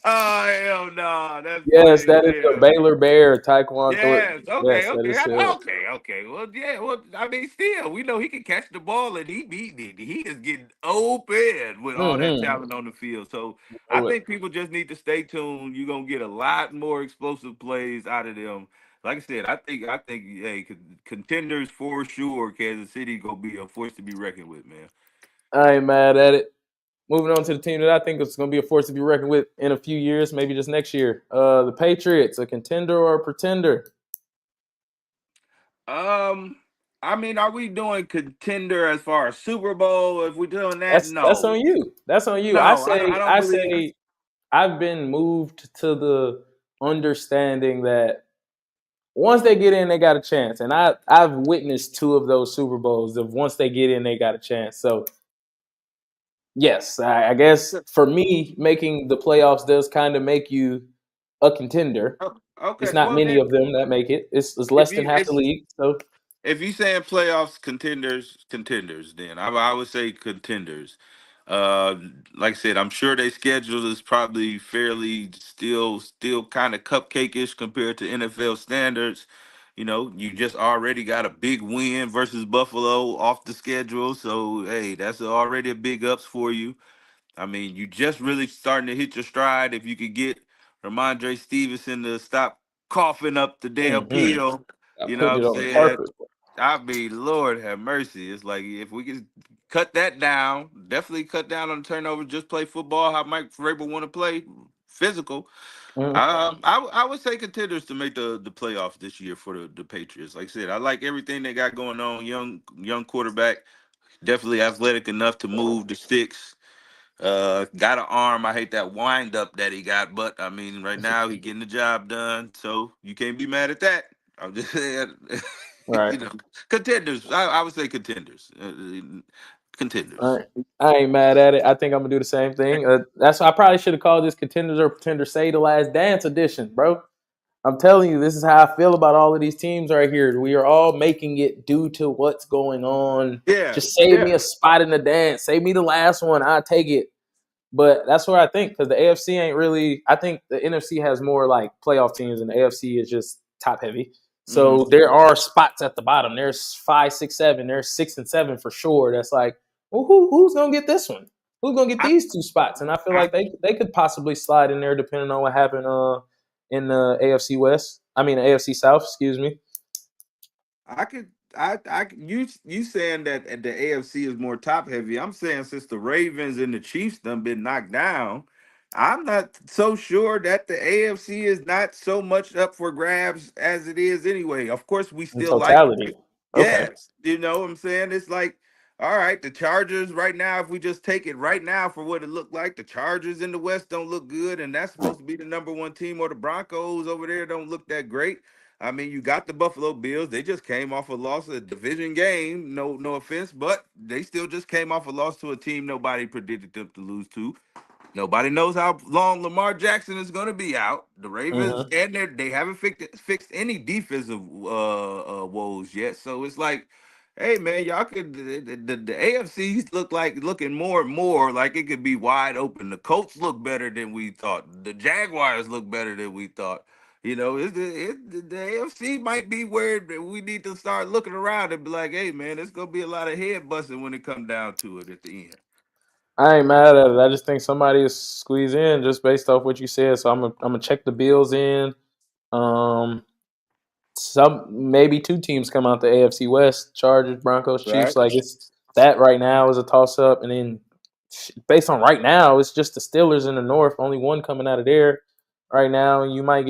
S1: Oh hell no, that's funny
S2: Yes,
S1: as
S2: that is the
S1: hell.
S2: Baylor Bear, Tyquan Thornton.
S1: Yes, okay,
S2: Yes, that
S1: okay,
S2: is him.
S1: okay. Well, yeah, well, I mean, still, we know he can catch the ball, and he is getting open with all that
S2: Mm-hmm.
S1: talent on the field. So I think people just need to stay tuned. You're gonna get a lot more explosive plays out of them. Like I said, I think, hey, contenders for sure. Kansas City gonna be a force to be reckoned with, man.
S2: I ain't mad at it. Moving on to the team that I think is going to be a force to be reckoned with in a few years, maybe just next year. The Patriots, a contender or a pretender?
S1: Um, I mean, are we doing contender as far as Super Bowl? If we're doing that,
S2: That's on
S1: no,
S2: you. That's on you.
S1: no, I don't
S2: I
S1: believe.
S2: say I've been moved to the understanding that once they get in, they got a chance. And I've witnessed two of those Super Bowls of once they get in, they got a chance. So yes, I guess for me, making the playoffs does kind of make you a contender. It's
S1: Okay,
S2: not
S1: well
S2: many
S1: then,
S2: of them that make it. It's
S1: if
S2: less than
S1: you
S2: half the league. So
S1: if you saying playoffs contenders, then I would say contenders. Uh, like I said, I'm sure their schedule is probably fairly still kind of cupcake-ish compared to NFL standards. You just already got a big win versus Buffalo off the schedule, so hey, that's already a big ups for you. I mean, you just really starting to hit your stride. If you could get Ramondre Stevenson to stop coughing up the damn
S2: Mm-hmm.
S1: pill,
S2: I
S1: you know
S2: put
S1: what
S2: it
S1: I'm
S2: on the
S1: saying?
S2: carpet.
S1: I mean, Lord have mercy. It's like if we could cut that down, definitely cut down on the turnover. Just play football how Mike Vrabel want to play, physical.
S2: Mm.
S1: I would say contenders to make the playoffs this year for the Patriots. Like I said, I like everything they got going on. Young quarterback, definitely athletic enough to move the sticks. Got an arm. I hate that wind up that he got, but I mean, right now he getting the job done, so you can't be mad at that. I'm just saying,
S2: Right.
S1: you know, contenders. I would say contenders.
S2: All
S1: Contenders.
S2: right. I ain't mad at it. I think I'm gonna do the same thing. That's why I probably should have called this contenders or pretender say the last dance edition, bro. I'm telling you, this is how I feel about all of these teams right here. We are all making it due to what's going on.
S1: Yeah,
S2: Just save me
S1: yeah.
S2: a spot in the dance. Save me the last one. I'll take it. But that's what I think because the AFC ain't really. I think the NFC has more like playoff teams, and the AFC is just top heavy.
S1: Hmm.
S2: So there are spots at the bottom. There's 5, 6, 7. There's 6 and 7 for sure. That's like, well, who's gonna get this one? Who's gonna get
S1: I,
S2: these two spots? And I feel
S1: I
S2: like they could possibly slide in there depending on what happened in the AFC West. I mean the AFC South. Excuse me.
S1: I could you saying that the AFC is more top heavy. I'm saying since the Ravens and the Chiefs done been knocked down, I'm not so sure that the AFC is not so much up for grabs as it is anyway. Of course, we
S2: In
S1: still like
S2: totality. Okay.
S1: yes, you know what I'm saying? It's like, all right, the Chargers right now, if we just take it right now for what it looked like, the Chargers in the West don't look good, and that's supposed to be the number one team, or the Broncos over there don't look that great. I mean, you got the Buffalo Bills. They just came off a loss, a division game. No offense, but they still just came off a loss to a team nobody predicted them to lose to. Nobody knows how long Lamar Jackson is going to be out. The Ravens
S2: Mm-hmm.
S1: and they haven't fixed any defensive woes yet. So it's like, hey man, y'all could the AFCs looking more and more like it could be wide open. The Colts look better than we thought. The Jaguars look better than we thought. You know, the AFC might be where we need to start looking around and be like, hey man, it's gonna be a lot of head busting when it come down to it at the end.
S2: I ain't mad at it. I just think somebody is squeeze in just based off what you said. So I'm gonna check the Bills in. Um, some maybe two teams come out the AFC West: Chargers, Broncos, Chiefs.
S1: Right.
S2: Like it's that right now is a toss up, and then based on right now, it's just the Steelers in the North. Only one coming out of there right now, and you might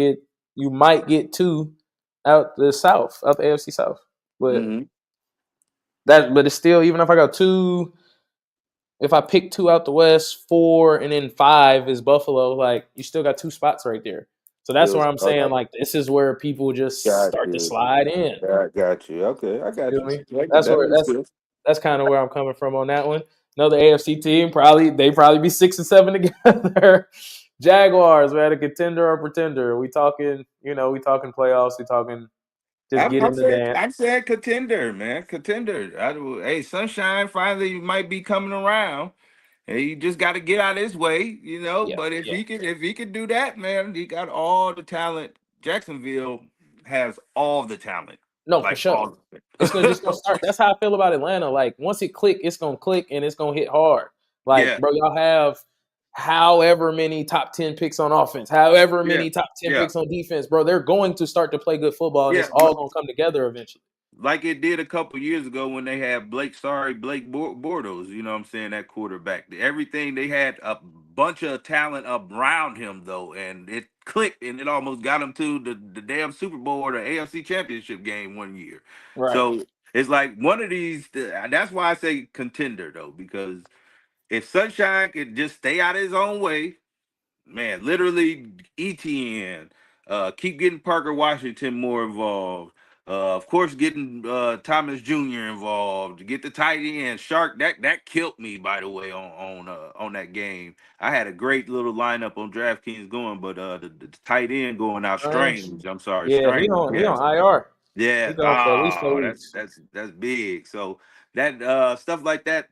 S2: get two out the South, out the AFC South. But
S1: Mm-hmm.
S2: but it's still even if I got two. If I pick two out the West, four, and then five is Buffalo, like you still got two spots right there. So that's where
S1: Bills.
S2: I'm saying like this is where people just
S1: Got
S2: start to
S1: you.
S2: slide in.
S1: I got you. Okay, I got
S2: Feel
S1: you.
S2: me? That's
S1: That
S2: where
S1: makes
S2: that's
S1: sense.
S2: that's kind of where I'm coming from on that one. Another AFC team probably be 6 and 7 together. Jaguars, man, a contender or pretender. We talking playoffs. We talking just get in the dance.
S1: I'm saying contender, man, contender. Hey, Sunshine finally might be coming around. And he just got to get out of his way, you know.
S2: Yeah,
S1: But
S2: yeah.
S1: if he could do that, man, he got all the talent. Jacksonville has all the talent,
S2: No, for
S1: like
S2: sure.
S1: all of
S2: It's gonna
S1: it.
S2: start. That's how I feel about Atlanta. Like once it click and it's gonna hit hard. Like,
S1: Yeah,
S2: bro, y'all have however many top 10 picks on offense, however
S1: yeah,
S2: many top 10
S1: yeah,
S2: picks on defense, bro. They're going to start to play good football and
S1: yeah.
S2: it's all gonna come together eventually.
S1: Like it did a couple years ago when they had Blake Bortles, you know what I'm saying, that quarterback. Everything they had a bunch of talent around him though, and it clicked and it almost got him to the damn Super Bowl or the AFC Championship game one year.
S2: Right.
S1: So it's like one of these that's why I say contender though, because if Sunshine could just stay out of his own way, man, literally ETN. Keep getting Parker Washington more involved. Of course, getting Thomas Jr. involved. Get the tight end Shark. That killed me, by the way, on that game. I had a great little lineup on DraftKings going, but the tight end going out
S2: Strange.
S1: Strange. I'm sorry,
S2: Yeah, he
S1: Strange.
S2: on he
S1: Yes.
S2: on IR. He
S1: Yeah.
S2: gone for at least
S1: Oh,
S2: 4 weeks.
S1: that's big. So that stuff like that.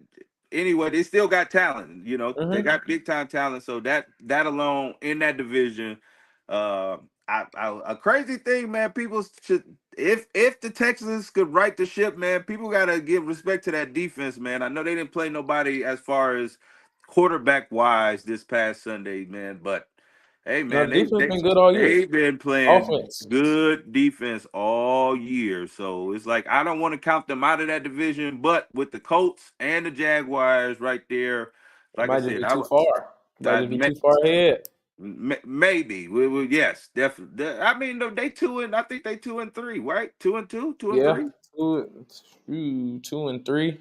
S1: Anyway, they still got talent. You know, they
S2: Hmm.
S1: got big time talent. So that alone in that division, uh, a crazy thing, man. People should if the Texans could right the ship, man. People gotta give respect to that defense, man. I know they didn't play nobody as far as quarterback wise this past Sunday, man. But hey,
S2: No,
S1: man,
S2: the defense been good all year.
S1: they've been playing
S2: Offense.
S1: good defense all year. So it's like I don't want to count them out of that division, but with the Colts and the Jaguars right there,
S2: It
S1: like I
S2: might just
S1: said,
S2: be too far. It might
S1: I
S2: just be too far ahead.
S1: maybe yes, definitely. I mean, no, they two and I think they 2-3, right? 2-2, two and
S2: Yeah,
S1: three.
S2: two and three.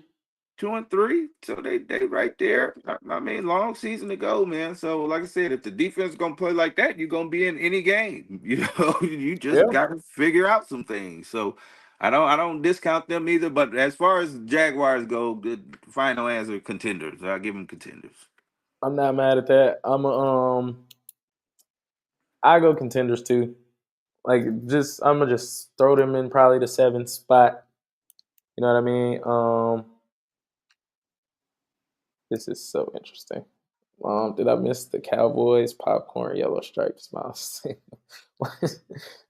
S1: 2-3, so they right there. I mean, long season to go, man. So, like I said, if the defense is gonna play like that, you're gonna be in any game. You know, you just
S2: Yeah,
S1: got to figure out some things. So, I don't discount them either. But as far as Jaguars go, the final answer contenders. I give them contenders.
S2: I'm not mad at that. I go contenders too. Like just I'm gonna just throw them in probably the seventh spot. You know what I mean? This is so interesting. Did I miss the Cowboys popcorn yellow striped smiles?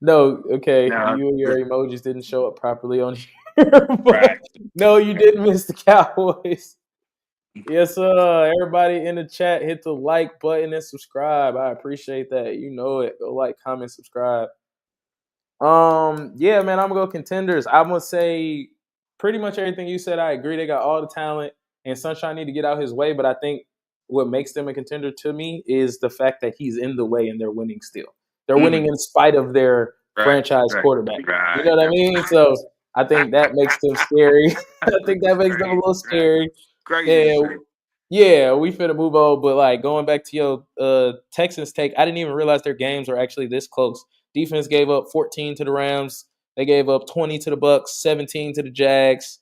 S2: No, okay.
S1: Now,
S2: You and your emojis didn't show up properly on here, but
S1: right.
S2: no, you didn't miss the Cowboys. Yes, everybody in the chat, hit the like button and subscribe. I appreciate that. You know it. Go like, comment, subscribe. Yeah, man, I'm gonna go contenders. I'm gonna say pretty much everything you said. I agree. They got all the talent, and Sunshine need to get out his way. But I think what makes them a contender to me is the fact that he's in the way and they're winning still. They're winning
S1: Mhm.
S2: in spite of their
S1: Right,
S2: franchise
S1: right,
S2: quarterback. You know
S1: right.
S2: what I mean? So I think that makes them scary. I think
S1: Which
S2: that
S1: is
S2: makes them a
S1: crazy,
S2: little
S1: right?
S2: scary.
S1: Crazy to
S2: And
S1: say.
S2: yeah, we finna move on. But like going back to your Texans take, I didn't even realize their games were actually this close. Defense gave up 14 to the Rams. They gave up 20 to the Bucks, 17 to the Jags.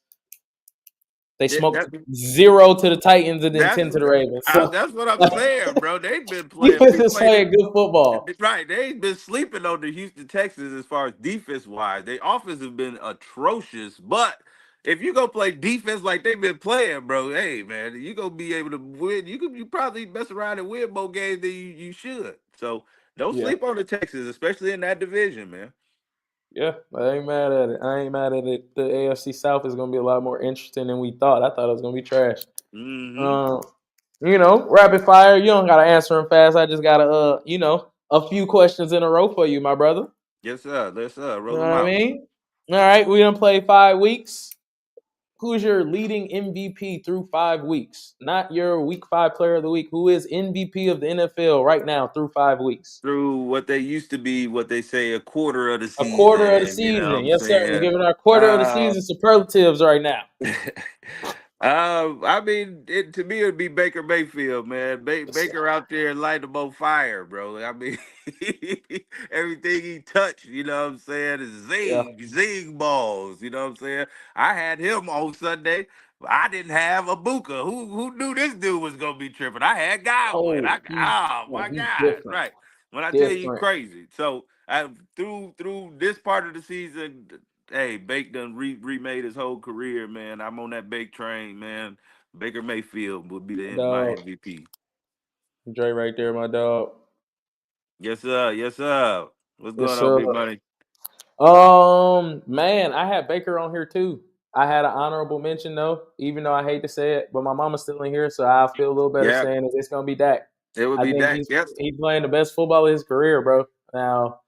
S2: They
S1: That,
S2: smoked
S1: that,
S2: 0 to the Titans and then
S1: that's
S2: 10 to the Ravens. So
S1: that's what I'm
S2: like,
S1: saying, bro. They've been playing.
S2: defense
S1: We
S2: is
S1: played it
S2: playing good football.
S1: right. They've been sleeping on the Houston Texans as far as defense wise. Their offense has been atrocious, but if you go play defense like they've been playing, bro, hey man, you gonna be able to win. You probably mess around and win more games than you should. So don't
S2: Yeah.
S1: sleep on the Texans, especially in that division, man.
S2: Yeah, I ain't mad at it. I ain't mad at it. The AFC South is going to be a lot more interesting than we thought. I thought it was going to be trash.
S1: Mm-hmm.
S2: Um, rapid fire. You don't gotta answer them fast. I just gotta, a few questions in a row for you, my brother.
S1: Yes, sir. Let's
S2: You
S1: roll
S2: know
S1: them
S2: what I
S1: out.
S2: mean? All right, we done played 5 weeks. Who's your leading MVP through 5 weeks? Not your week 5 player of the week. Who is MVP of the NFL right now through 5 weeks?
S1: Through what they used to be, what they say, a quarter of the
S2: A quarter of the
S1: season. You know what
S2: season.
S1: I'm
S2: Yes, sir. We're
S1: saying?
S2: giving our quarter of the
S1: Uh,
S2: season superlatives right now.
S1: I mean, to me, it'd be Baker Mayfield, man.
S2: Yes, sir.
S1: Baker out there light them on fire, bro. I mean, everything he touched, you know what I'm saying, is
S2: Yeah.
S1: zing balls. You know what I'm saying? I had him on Sunday. I didn't have a Buka. Who knew this dude was gonna be tripping? I had Godwin.
S2: Oh,
S1: Oh my
S2: he's
S1: God,
S2: different.
S1: right? When I tell you
S2: Different.
S1: crazy, so through this part of the season, hey, Bake done remade his whole career, man. I'm on that Bake train, man. Baker Mayfield would be
S2: My
S1: my
S2: dog.
S1: MVP.
S2: Dre right there, my dog.
S1: Yes, sir. Yes, sir. What's
S2: Yes,
S1: going on,
S2: sir.
S1: big money?
S2: Man, I had Baker on here too. I had an honorable mention though, even though I hate to say it, but my mama's still in here, so I feel a little better
S1: Yeah,
S2: saying that it's gonna be Dak.
S1: it would
S2: I
S1: be
S2: think
S1: that.
S2: he's
S1: Yep.
S2: he's playing the best football of his career, bro. Now,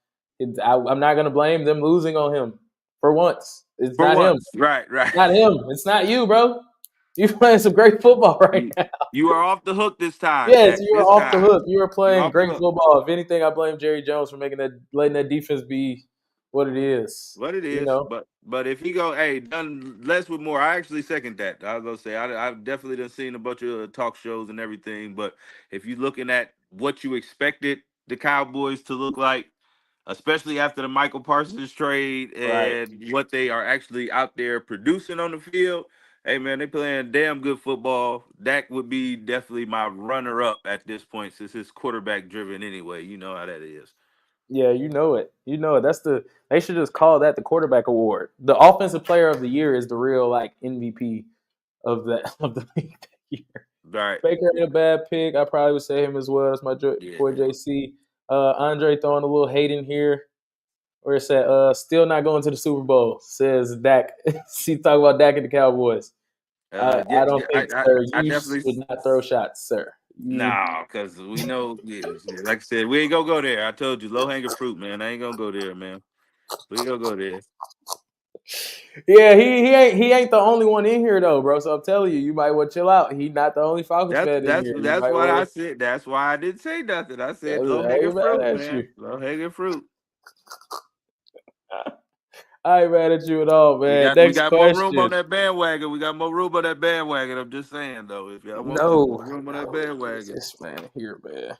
S2: I'm not gonna blame them losing on him for once. It's
S1: For
S2: not him.
S1: once. Right, right.
S2: It's not him. It's not you, bro. You're playing some great football right
S1: you,
S2: now.
S1: you are off the hook this time,
S2: Yes,
S1: Dak.
S2: you are
S1: This
S2: off the
S1: time.
S2: hook. You are
S1: You
S2: playing
S1: off the
S2: great
S1: hook.
S2: football. If anything, I blame Jerry Jones for letting that defense be what it is.
S1: What it
S2: You
S1: is,
S2: know,
S1: but if he go, hey, done less with more. I actually second that. I was gonna say I've definitely done seen a bunch of talk shows and everything, but if you're looking at what you expected the Cowboys to look like, especially after the Michael Parsons trade
S2: right?
S1: and what they are actually out there producing on the field, hey man, they playing damn good football. Dak would be definitely my runner up at this point since it's quarterback driven anyway. You know how that is.
S2: Yeah, you know it. You know it. They should just call that the quarterback award. The offensive player of the year is the real like MVP of the of the league that year.
S1: Right.
S2: Baker ain't a bad pick. I probably would say him as well. That's my
S1: Yeah.
S2: boy JC. Andre throwing a little hate in here. Where it said, still not going to the Super Bowl, says Dak. She talking about Dak and the Cowboys.
S1: Yeah,
S2: I don't
S1: yeah,
S2: think, sir,
S1: I
S2: you
S1: definitely
S2: should not throw shots, sir.
S1: Nah, because we know, yeah, like I said, we ain't gonna go there. I told you, low hanging fruit, man. I ain't gonna go there, man. We ain't gonna go there.
S2: Yeah, he ain't the only one in here though, bro. So I'm telling you, you might want to chill out. He not the only Falcons
S1: That's
S2: fan in
S1: that's
S2: here. You
S1: that's
S2: might
S1: why I
S2: want.
S1: said. That's why I didn't say nothing. I said low
S2: I
S1: hanging
S2: ain't mad
S1: fruit,
S2: at you.
S1: man. Low hanging fruit.
S2: I ain't mad at you at all,
S1: We
S2: man.
S1: got we
S2: Next
S1: got more room on
S2: question.
S1: that bandwagon. We got more room on that bandwagon. I'm just saying though, if y'all want some
S2: No,
S1: more room on that
S2: no,
S1: bandwagon.
S2: this man here, man.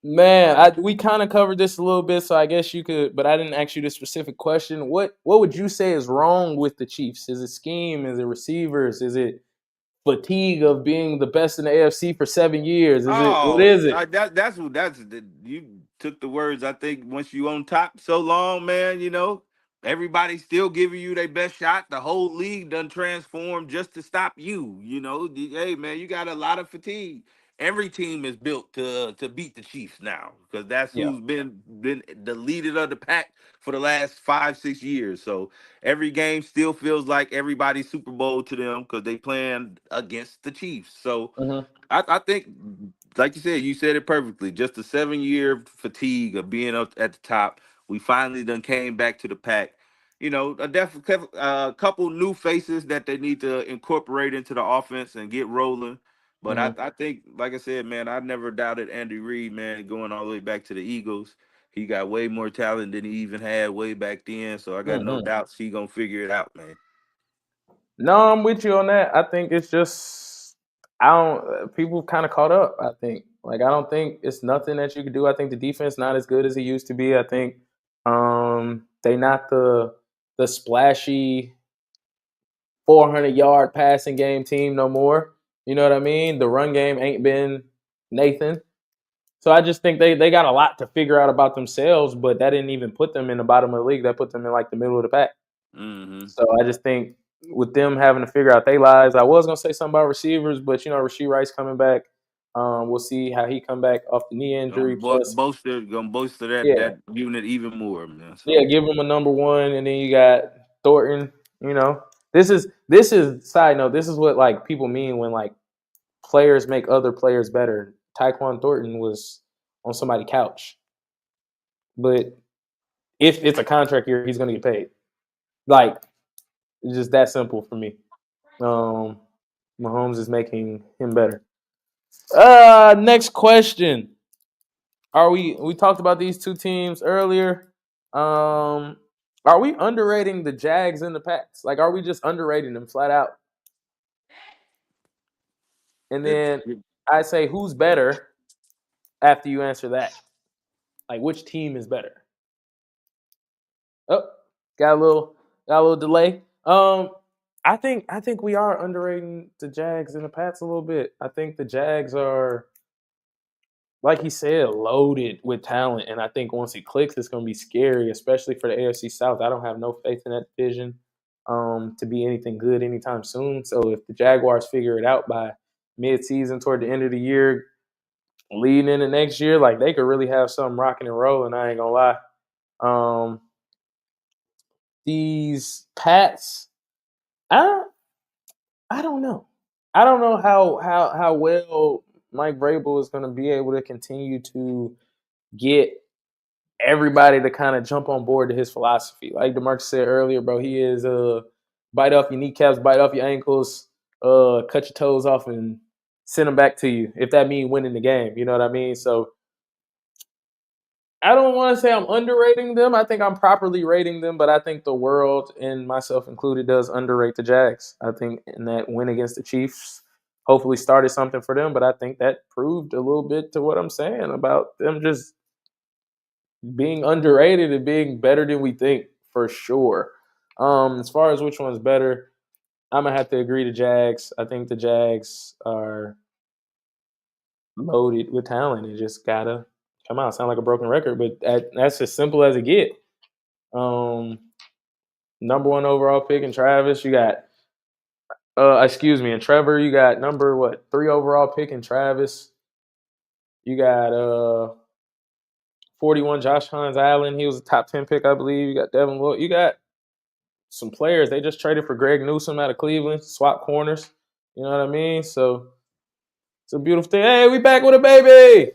S2: Man, we kind of covered this a little bit, so I guess you could, but I didn't ask you the specific question. What would you say is wrong with the Chiefs? Is it scheme? Is it receivers? Is it fatigue of being the best in the AFC for 7 years? Is it what
S1: Oh,
S2: is it?
S1: you took the words. I think once you on top so long, man, everybody still giving you their best shot. The whole league done transformed just to stop you. Hey man, you got a lot of fatigue. Every team is built to beat the Chiefs now because that's
S2: Yeah.
S1: who's been the leader of the pack for the last 5 6 years. So every game still feels like everybody's Super Bowl to them because they playing against the Chiefs. So
S2: Hmm.
S1: I think, like you said it perfectly. Just a 7 year fatigue of being up at the top. We finally done came back to the pack. Couple new faces that they need to incorporate into the offense and get rolling. But I,
S2: Hmm.
S1: I think, like I said, man, I never doubted Andy Reid, man, going all the way back to the Eagles. He got way more talent than he even had way back then. So I got no
S2: Hmm.
S1: doubts he gonna figure it out, man.
S2: No, I'm with you on that. I think it's just I don't. People kind of caught up. I think I don't think it's nothing that you can do. I think the defense not as good as it used to be. I think they not the splashy 400-yard passing game team no more. You know what I mean? The run game ain't been Nathan. So I just think they got a lot to figure out about themselves, but that didn't even put them in the bottom of the league. That put them in the middle of the pack.
S1: Hmm.
S2: So I just think with them having to figure out their lives, I was gonna say something about receivers, but Rasheed Rice coming back. We'll see how he come back off the knee injury. Plus,
S1: Gonna bolster that
S2: yeah,
S1: that unit even more, man.
S2: yeah,
S1: So.
S2: give him a number one, and then you got Thornton. This is side note. This is what people mean when players make other players better. Tyquan Thornton was on somebody's couch, but if it's a contract year, he's gonna get paid. Like it's just that simple for me. Um, Mahomes is making him better. Next question. Are we talked about these two teams earlier? Um, are we underrating the Jags and the Pats? Are we just underrating them flat out? And
S1: It,
S2: then I say who's better after you answer that. Which team is better? Oh, got a little delay. I think we are underrating the Jags and the Pats a little bit. I think the Jags are, like he said, loaded with talent, and I think once it clicks, it's going to be scary, especially for the AFC South. I don't have no faith in that division to be anything good anytime soon. So if the Jaguars figure it out by mid-season, toward the end of the year, leading into next year, they could really have something rocking and rolling. I ain't gonna lie. Um, these Pats, I I don't know. I don't know how well Mike Vrabel is going to be able to continue to get everybody to kind of jump on board to his philosophy. Like DeMarcus said earlier, bro, he is bite off your kneecaps, bite off your ankles, cut your toes off, and send them back to you. If that means winning the game, you know what I mean. So I don't want to say I'm underrating them. I think I'm properly rating them, but I think the world, and myself included, does underrate the Jags. I think in that win against the Chiefs, hopefully started something for them, but I think that proved a little bit to what I'm saying about them just being underrated and being better than we think for sure. As far as which one's better, I'm gonna have to agree to Jags. I think the Jags are loaded with talent. It just gotta come out. Sound like a broken record, but that's as simple as it get. Um, Number one overall pick in Travis. You got excuse me, and Trevor. You got number what 3 overall pick in Travis. You got 41 Josh Hines Allen. He was a top 10 pick, I believe. You got Devin Lloyd. You got some players. They just traded for Greg Newsome out of Cleveland, swap corners. You know what I mean? So It's a beautiful thing. Hey, we back with a baby.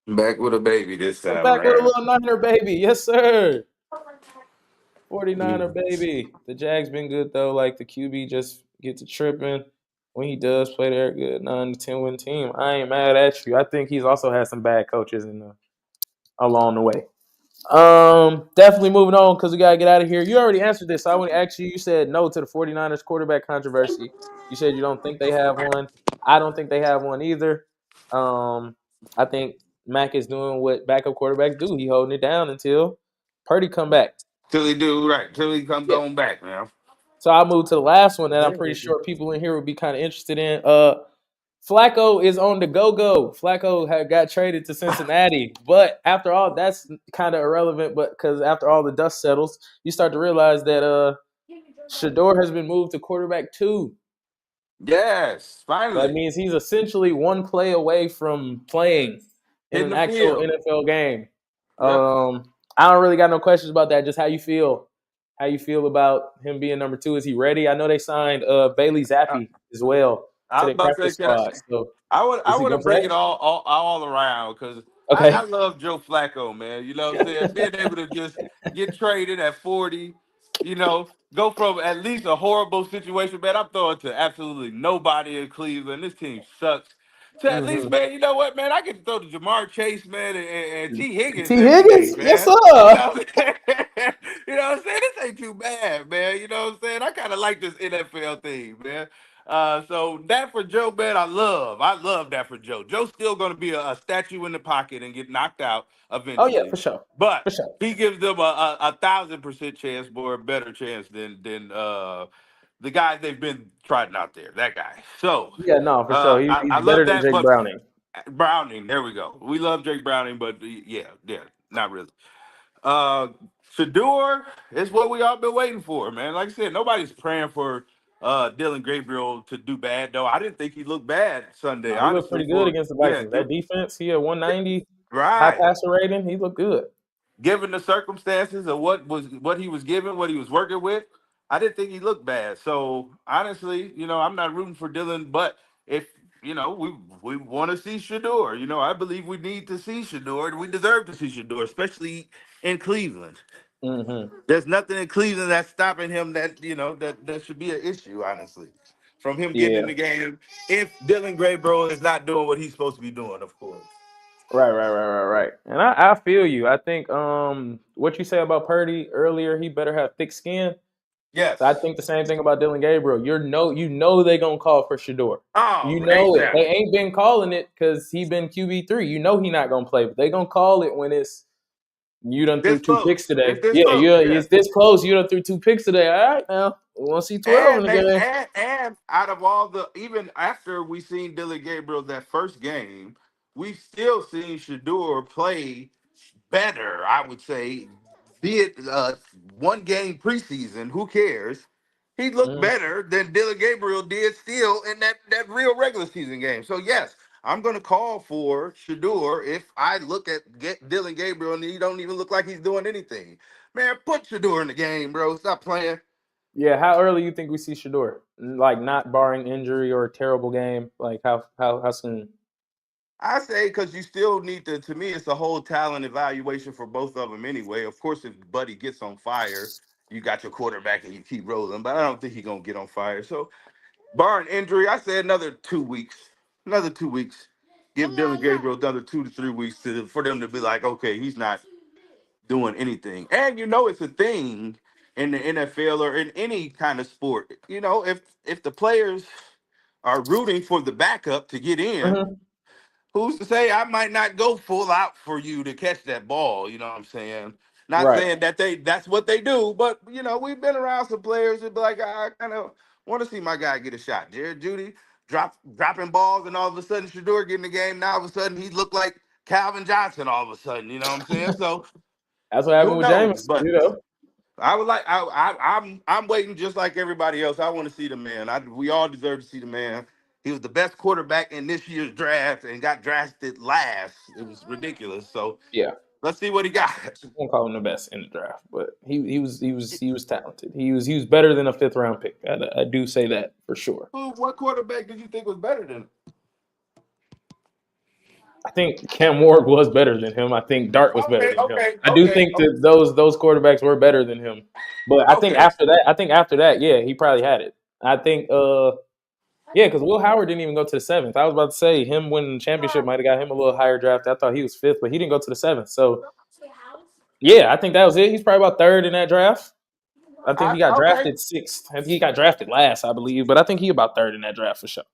S1: Back with a baby this
S2: We're
S1: time
S2: back with a
S1: around.
S2: little Niner baby. Yes, sir. 49er baby. The Jags been good though. Like the QB just gets to tripping when he does play their good 9 to 10 win team. I ain't mad at you. I think he's also had some bad coaches along the way. Definitely moving on because we gotta get out of here. You already answered this. So I want to ask you. You said no to the 49ers quarterback controversy. You said you don't think they have one. I don't think they have one either. I think Mac is doing what backup quarterbacks do. He holding it down until Purdy come back.
S1: Till he do right. Till he comes
S2: Yeah.
S1: on back, man.
S2: So I'll move to the last one that I'm pretty sure people in here would be kind of interested in. Flacco is on the go-go. Flacco had got traded to Cincinnati, but after all, that's kind of irrelevant. But because after all the dust settles, you start to realize that Shador has been moved to quarterback 2.
S1: Yes,
S2: That
S1: finally
S2: means he's essentially one play away from playing in
S1: hitting
S2: an
S1: the
S2: actual
S1: field.
S2: NFL game.
S1: Yep.
S2: I don't really got no questions about that. Just how you feel. How you feel about him being number 2? Is he ready? I know they signed Bailey
S1: I,
S2: Zappi as well
S1: I
S2: to
S1: was
S2: their
S1: about to say,
S2: practice
S1: can I?
S2: squad. So
S1: I
S2: is he
S1: want to
S2: gonna
S1: bring
S2: play?
S1: it all around because I
S2: Okay.
S1: love Joe Flacco, man. You know what I'm saying? Being able to just get traded at 40, go from at least a horrible situation, man. I'm throwing to absolutely nobody in Cleveland. This team sucks. To at least,
S2: Mm-hmm.
S1: man, you know what, man? I get to throw to Jamar Chase, man, and T. Higgins
S2: T.
S1: every day,
S2: Higgins, yes
S1: man. You
S2: sir.
S1: know what I'm saying? You know what I'm saying? This ain't too bad, man. You know what I'm saying? I kind of like this NFL thing, man. So that for Joe, man, I love that for Joe. Joe's still going to be a statue in the pocket and get knocked out
S2: Oh yeah,
S1: eventually,
S2: for sure,
S1: but
S2: for sure.
S1: he gives them a 1,000% chance, more a better chance than the guys they've been trying out there. That guy. So
S2: Yeah, no, for sure.
S1: I
S2: He's
S1: love
S2: better than
S1: that,
S2: Jake
S1: but
S2: Browning.
S1: Browning, there we go. We love Jake Browning, but yeah, not really. Uh, Shador is what we all been waiting for, man. Like I said, nobody's praying for Dylan Gabriel to do bad, though. I didn't think he looked bad Sunday,
S2: No, he looked
S1: honestly.
S2: pretty good
S1: For
S2: against the
S1: yeah,
S2: Vikings. That defense, he had
S1: yeah,
S2: 190 high
S1: right.
S2: passer rating. He looked good.
S1: Given the circumstances of what he was given, what he was working with, I didn't think he looked bad. So honestly, I'm not rooting for Dylan, but if we want to see Shador, I believe we need to see Shador. We deserve to see Shador, especially in Cleveland.
S2: Mm-hmm.
S1: There's nothing in Cleveland that's stopping him that should be an issue, honestly, from him getting in
S2: Yeah.
S1: the game. If Dylan Gabriel is not doing what he's supposed to be doing, of course.
S2: Right. And I feel you. I think what you say about Purdy earlier, he better have thick skin. So I
S1: Yes.
S2: think the same thing about Dylan Gabriel. You know they gonna call for Shador. You
S1: Oh,
S2: know it.
S1: ASAP.
S2: They ain't been calling it because he been QB3. You know he not gonna play, but they gonna call it when it's you done threw
S1: This
S2: 2 picks
S1: close. It's
S2: today.
S1: this
S2: Yeah,
S1: close. Yeah.
S2: it's this close. You done threw 2 picks today. All right now. We wanna see 12 in
S1: And
S2: the
S1: they
S2: game.
S1: and out of all the even after we seen Dylan Gabriel that first game, we've still seen Shador play better, I would say. Be it one game preseason, who cares? He looked
S2: Mhm.
S1: better than Dylan Gabriel did still in that real regular season game. So yes, I'm gonna call for Shador if I look at Dylan Gabriel and he don't even look like he's doing anything. Man, put Shador in the game, bro. Stop playing.
S2: Yeah, how early you think we see Shador? Like not barring injury or a terrible game. Like how soon?
S1: I say because you still need to. To me, it's a whole talent evaluation for both of them anyway. Of course, if Buddy gets on fire, you got your quarterback and you keep rolling. But I don't think he's gonna get on fire. So, barring injury, I say another 2 weeks. Another 2 weeks. Give Dylan Gabriel another 2 to 3 weeks for them to be like, okay, he's not doing anything. And it's a thing in the NFL or in any kind of sport. If the players are rooting for the backup to get in,
S2: Mhm.
S1: who's to say I might not go full out for you to catch that ball? You know what I'm saying? Not
S2: Right.
S1: saying that's what they do, but we've been around some players that be like, I kind of want to see my guy get a shot. Jared Judy dropping balls, and all of a sudden Shador getting the game. Now all of a sudden he looked like Calvin Johnson. All of a sudden, you know what I'm saying? So
S2: That's what
S1: who
S2: happened with
S1: knows?
S2: James,
S1: But
S2: you know.
S1: I would like I'm waiting just like everybody else. I want to see the man. We all deserve to see the man. He was the best quarterback in this year's draft and got drafted last. It was ridiculous. So
S2: Yeah.
S1: let's see what he got.
S2: I won't call him the best in the draft, but he was talented. He was better than a 5th round pick. I do say that for sure.
S1: What quarterback did you think was better than?
S2: I think Cam Ward was better than him. I think Dart was better
S1: Okay,
S2: than him.
S1: okay,
S2: I do
S1: okay,
S2: think that those quarterbacks were better than him. But
S1: okay.
S2: I think after that, yeah, he probably had it. I think yeah, because Will Howard didn't even go to the seventh. I was about to say him winning the championship might have got him a little higher draft. I thought he was fifth, but he didn't go to the seventh. So yeah, I think that was it. He's probably about third in that draft. I think he got
S1: Okay.
S2: drafted sixth. I think he got drafted last, I believe, but I think he about third in that draft for sure.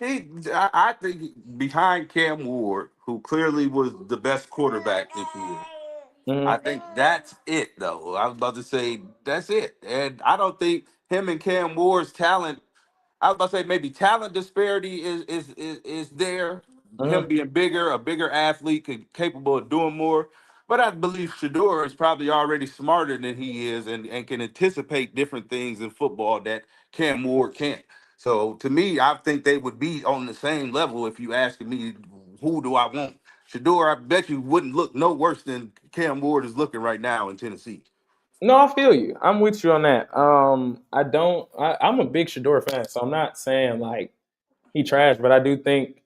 S1: I think behind Cam Ward, who clearly was the best quarterback this year. I
S2: Mm-hmm.
S1: think that's it, though. I was about to say that's it, and I don't think him and Cam Ward's talent. I was about to say maybe talent disparity is there. Him
S2: Mm-hmm.
S1: being bigger, a bigger athlete, capable of doing more. But I believe Shador is probably already smarter than he is, and can anticipate different things in football that Cam Ward can't. So to me, I think they would be on the same level. If you asking me, who do I want? Shador, I bet you wouldn't look no worse than Cam Ward is looking right now in Tennessee.
S2: No, I feel you. I'm with you on that. I don't. I'm a big Shador fan, so I'm not saying like he trash, but I do think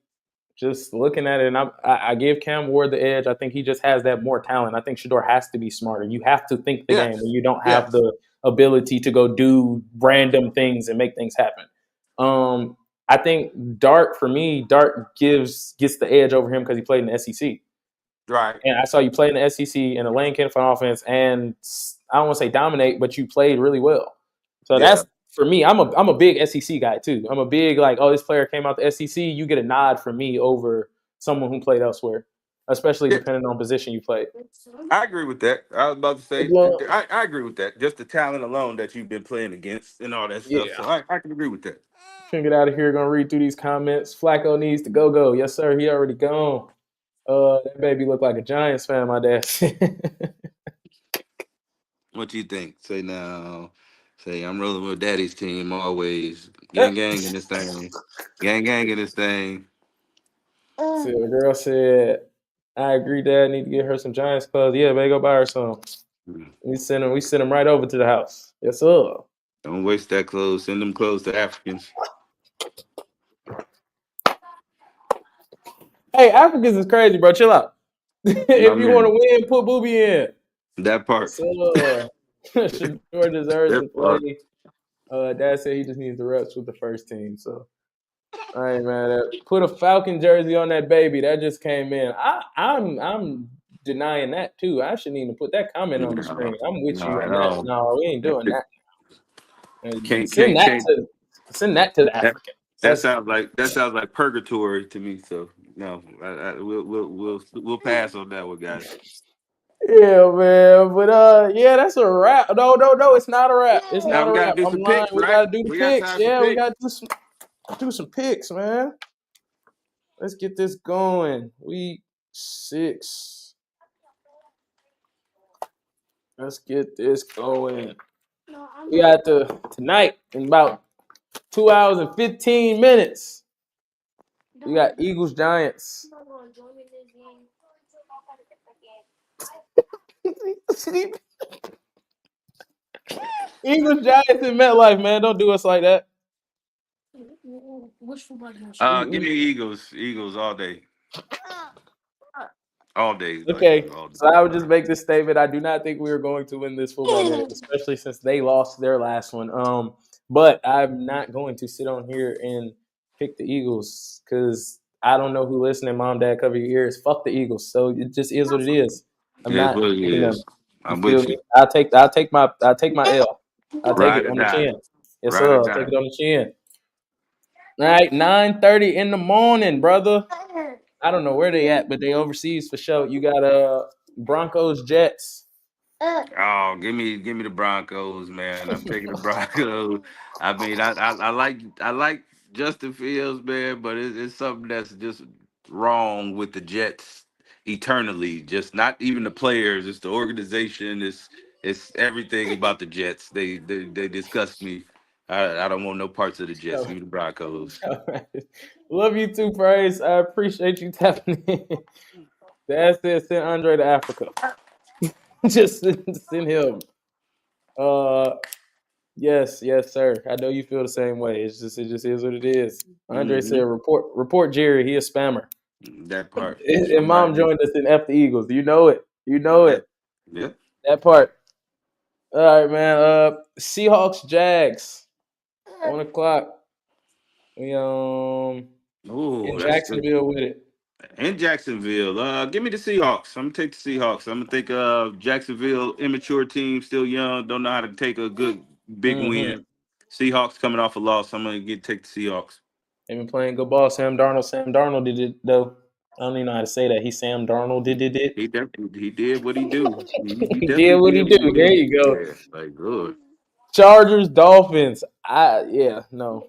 S2: just looking at it, and I give Cam Ward the edge. I think he just has that more talent. I think Shador has to be smarter. You have to think the game when
S1: Yes,
S2: you don't have
S1: yes,
S2: the ability to go do random things and make things happen. I think Dart for me, Dart gets the edge over him because he played in the SEC.
S1: right,
S2: And I saw you play in the SEC in a Lane Kiffin offense, and I don't want to say dominate, but you played really well. So
S1: yeah.
S2: that's for me. I'm a big SEC guy too. I'm a big like, oh, this player came out the SEC. You get a nod from me over someone who played elsewhere, especially
S1: Yeah,
S2: depending on position you played.
S1: I agree with that. I was about to say,
S2: Well,
S1: I agree with that. Just the talent alone that you've been playing against and all that stuff.
S2: yeah.
S1: So I can agree with that.
S2: Finna get out of here. Gonna read through these comments. Flacco needs to go. Yes, sir. He already gone. That baby look like a Giants fan. My dad said.
S1: What you think? Say now. Say I'm rolling with Daddy's team always. Gang gang in this thing. Gang gang in this thing.
S2: So the girl said, "I agree, Dad. Need to get her some Giants clothes. Yeah, baby, go buy her some. We send them right over to the house. Yes, sir.
S1: Don't waste that clothes. Send them clothes to Africans.
S2: Hey, Africans is crazy, bro. Chill out.
S1: No
S2: If you want to
S1: man.
S2: win, put Booby in.
S1: That part.
S2: Yes, sir. Shador deserves
S1: That
S2: to
S1: part.
S2: play. Dad said he just needs the reps with the first team. So I ain't mad at it. Put a Falcon jersey on that baby. That just came in. I'm denying that too. I shouldn't even put that comment on the
S1: No,
S2: screen. I'm with you
S1: no,
S2: on that.
S1: no.
S2: No, we ain't doing that.
S1: Can't change.
S2: Send that to the
S1: That
S2: African. That's
S1: that sounds like purgatory to me. So no, we'll pass on that one, guys.
S2: yeah, man. But yeah, that's a wrap. No, it's not a wrap. It's
S1: Now
S2: not
S1: we
S2: a
S1: gotta
S2: wrap.
S1: do
S2: I'm
S1: some
S2: lying.
S1: picks,
S2: We
S1: right?
S2: gotta do the
S1: We got
S2: picks.
S1: time for
S2: Yeah, we
S1: picks.
S2: gotta do some picks, man. Let's get this going. Week 6. Let's get this going. We got the tonight in about 2 hours and 15 minutes. We got Eagles Giants. Eagles Giants in MetLife, man. Don't do us like that.
S1: Give me Eagles. Eagles all day. All day, like
S2: Okay,
S1: all day.
S2: so I would just make this statement. I do not think we are going to win this football game, especially since they lost their last one. But I'm not going to sit on here and pick the Eagles because I don't know who listening. Mom, dad, cover your ears. Fuck the Eagles. So it just is what it is. I'm
S1: It is
S2: not
S1: what it
S2: picking them.
S1: is.
S2: You
S1: I'm
S2: feel
S1: with
S2: me?
S1: you.
S2: I'll take my L. I'll take
S1: Ride
S2: it
S1: or
S2: on the
S1: die.
S2: chin. Yes,
S1: Ride or
S2: sir. I'll take
S1: die.
S2: it on the chin. All right, 9:30 in the morning, brother. I don't know where they at, but they overseas for sure. You got Broncos Jets.
S1: Oh, give me the Broncos, man. I'm taking the Broncos. I mean, I like Justin Fields, man, but it's something that's just wrong with the Jets eternally. Just not even the players, it's the organization, it's everything about the Jets. They disgust me. I don't want no parts of the Jets.
S2: All
S1: Give me the Broncos.
S2: right. Love you too, Praise. I appreciate you tapping in. Dad said send Andre to Africa. Just send him. Uh yes, sir. I know you feel the same way. It just is what it is. Andre said
S1: Hmm
S2: report Jerry, he a spammer.
S1: That part.
S2: And
S1: Somebody
S2: mom
S1: did.
S2: joined us in F the Eagles. You know it. You know
S1: Yeah.
S2: it.
S1: Yeah.
S2: That part. All right, man. Seahawks, Jags, 1 o'clock. We in
S1: Oh, that's good.
S2: Jacksonville with it.
S1: In Jacksonville. Give me the Seahawks. I'm gonna take the Seahawks. I'm gonna think Jacksonville, immature team, still young, don't know how to take a good big
S2: Mm-hmm.
S1: win. Seahawks coming off a loss. I'm gonna get take the Seahawks.
S2: They've been playing good ball. Sam Darnold. Sam Darnold did it though. I don't even know how to say that. He Sam Darnold did it.
S1: He did what he do. He
S2: He did
S1: definitely
S2: what he
S1: did what he
S2: do. There
S1: do.
S2: you go.
S1: Yeah, like good.
S2: Chargers, Dolphins. No.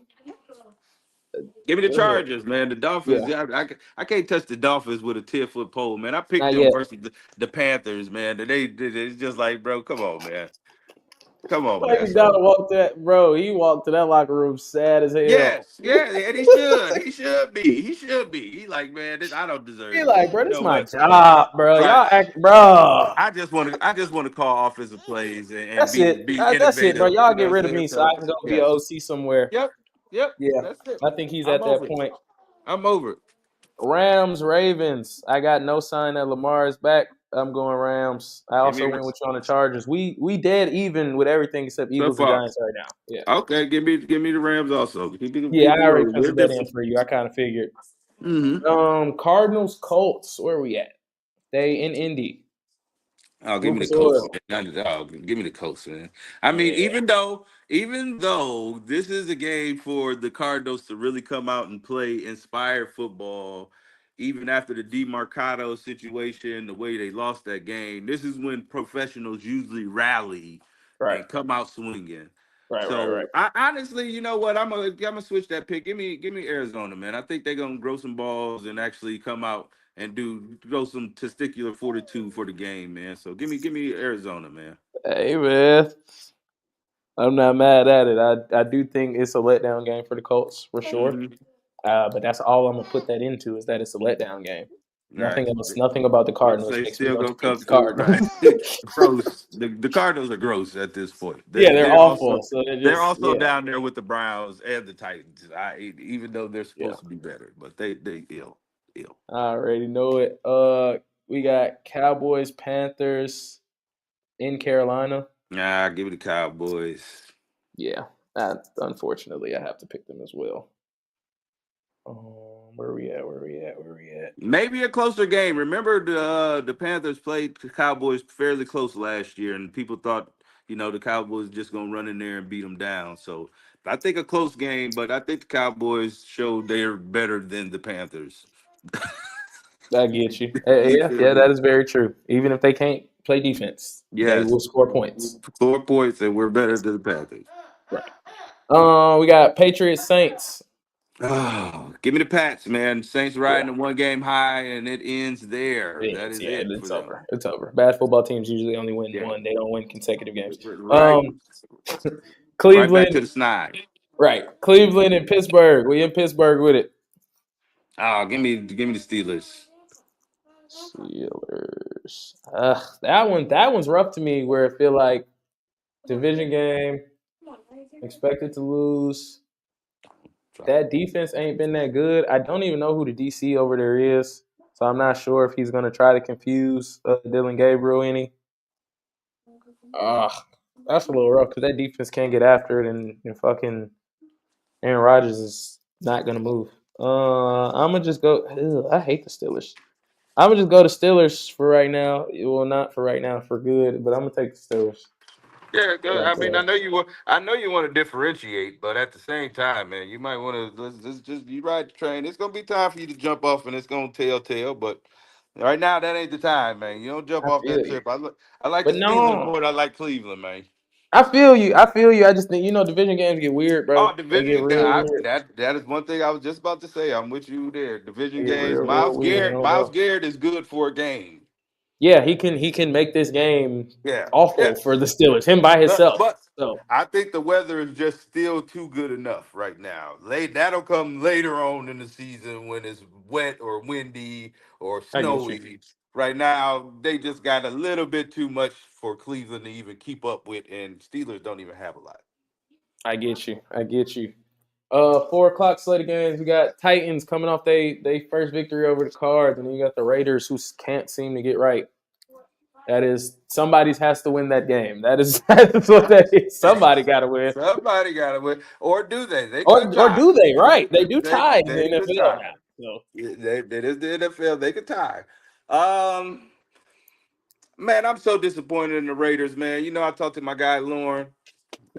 S1: Give me the
S2: Go ahead.
S1: Chargers, man. The Dolphins.
S2: Yeah,
S1: Yeah, I can't touch the Dolphins with a 10-foot pole, man. I picked
S2: not
S1: them
S2: yet.
S1: versus the Panthers, man. It's just like, bro, come on, man. Come on,
S2: Mike
S1: man. So
S2: McDonald walked that, bro. He walked to that locker room sad as hell.
S1: yes, yeah, and he should. He should be. He should be. He like, man, I don't
S2: He
S1: deserve
S2: like,
S1: this.
S2: bro,
S1: You
S2: this
S1: know
S2: my
S1: what?
S2: job, bro.
S1: So
S2: Y'all act, bro.
S1: I just want to call offensive plays and
S2: That's it.
S1: be
S2: That's it, bro.
S1: innovative.
S2: Y'all
S1: You know
S2: get
S1: what I'm
S2: rid of
S1: saying?
S2: me so I
S1: So
S2: can go be a
S1: yes.
S2: OC somewhere.
S1: Yep. Yep.
S2: Yeah,
S1: That's it.
S2: I think he's
S1: I'm
S2: at that
S1: over it.
S2: point.
S1: I'm over it.
S2: Rams, Ravens. I got no sign that Lamar is back. I'm going Rams. I
S1: Give me
S2: also went with you on the Chargers. We dead even with everything except
S1: so
S2: Eagles and
S1: far.
S2: Giants right now. Yeah.
S1: Okay, give me the Rams also.
S2: Yeah, I already
S1: We're
S2: penciled that in
S1: different.
S2: for you. I kind of figured.
S1: Mm-hmm.
S2: Cardinals, Colts. Where we at? They in Indy.
S1: Oh, give me the
S2: Lucas
S1: Colts,
S2: Oil.
S1: man. Oh, give me the Colts, man. I mean,
S2: Yeah.
S1: even though this is a game for the Cardinals to really come out and play inspired football, even after the DeMarcado situation, the way they lost that game, this is when professionals usually rally
S2: Right.
S1: and come out swinging.
S2: Right.
S1: So I honestly, you know what? I'm gonna switch that pick. Give me Arizona, man. I think they're gonna grow some balls and actually come out and do throw some testicular fortitude for the game, man. So give me Arizona, man.
S2: Hey man, I'm not mad at it. I do think it's a letdown game for the Colts for sure.
S1: Mm-hmm.
S2: But that's all I'm gonna put that into is that it's a letdown game.
S1: Right.
S2: Nothing else. Nothing about the
S1: But
S2: Cardinals
S1: say
S2: makes me
S1: still
S2: want to
S1: gonna
S2: pick
S1: come
S2: the
S1: through,
S2: Cardinals.
S1: right? Gross. The Cardinals are gross at this point.
S2: Yeah, they're awful. So
S1: They're also
S2: yeah,
S1: down there with the Browns and the Titans. Even though they're
S2: yeah.
S1: supposed to be better, but they ill.
S2: I already know it. We got Cowboys, Panthers in Carolina.
S1: Nah, give it the Cowboys.
S2: Yeah, unfortunately, I have to pick them as well. Where we at? Where we at? Where we at?
S1: Maybe a closer game. Remember the Panthers played the Cowboys fairly close last year, and people thought the Cowboys just gonna run in there and beat them down. So I think a close game, but I think the Cowboys showed they're better than the Panthers.
S2: I get you.
S1: You
S2: Yeah,
S1: feel
S2: yeah,
S1: me?
S2: that is very true. Even if they can't play defense, they
S1: Yes,
S2: will score points.
S1: 4 points, and we're better than the Panthers.
S2: Right. We got Patriots, Saints.
S1: Oh, give me the Pats, man. Saints
S2: Yeah,
S1: riding a 1 game high, and it ends there. That
S2: it's
S1: is
S2: yeah,
S1: it for
S2: it's
S1: them.
S2: over. It's over. Bad football teams usually only win
S1: Yeah,
S2: one. They don't win consecutive games.
S1: right,
S2: Um,
S1: right back
S2: Cleveland,
S1: to the snide.
S2: right? Cleveland and Pittsburgh. We in Pittsburgh with it.
S1: Oh, give me the Steelers.
S2: Steelers. That one's rough to me. Where I feel like division game, expected to lose. That defense ain't been that good. I don't even know who the DC over there is, so I'm not sure if he's gonna try to confuse Dylan Gabriel any. Ah, that's a little rough because that defense can't get after it, and fucking Aaron Rodgers is not gonna move. I'm gonna just go. I hate the Steelers. I'm gonna just go to Steelers for right now. Well, not for right now, for good, but I'm gonna take the Steelers.
S1: Yeah, good.
S2: Right
S1: I mean,
S2: there.
S1: I know you want to differentiate, but at the same time, man, you might want to let's just you ride the train. It's gonna be time for you to jump off, and it's gonna tell. But right now, that ain't the time, man. You don't jump
S2: I
S1: off
S2: feel
S1: that
S2: you,
S1: trip. I like the
S2: but
S1: Steelers
S2: no,
S1: more than I like Cleveland, man.
S2: I feel you. I feel you. I just think division games get weird,
S1: Oh,
S2: bro. They get
S1: division.
S2: real weird.
S1: That is one thing I was just about to say. I'm with you there.
S2: They
S1: Division
S2: get
S1: games.
S2: real weird. I don't
S1: Miles
S2: know.
S1: Garrett is good for a game.
S2: Yeah, he can make this game
S1: Yeah.
S2: awful for
S1: Yes.
S2: the Steelers. Him by himself.
S1: But
S2: So
S1: I think the weather is just still too good enough right now. That'll come later on in the season when it's wet or windy or
S2: I get you.
S1: snowy. Right now, they just got a little bit too much for Cleveland to even keep up with, and Steelers don't even have a lot.
S2: I get you. I get you. 4 o'clock slate of games. We got Titans coming off they first victory over the Cards, and then you got the Raiders who can't seem to get right. That is somebody's has to win that game. That is that is what that is. Somebody got to win,
S1: Somebody got to win, or do they? They could
S2: or
S1: tie.
S2: do they? Right? They do tie in the
S1: They could
S2: NFL
S1: tie.
S2: now. So
S1: It is the NFL. They could tie. Um, man, I'm so disappointed in the Raiders, man. You know, I talked to my guy Lauren.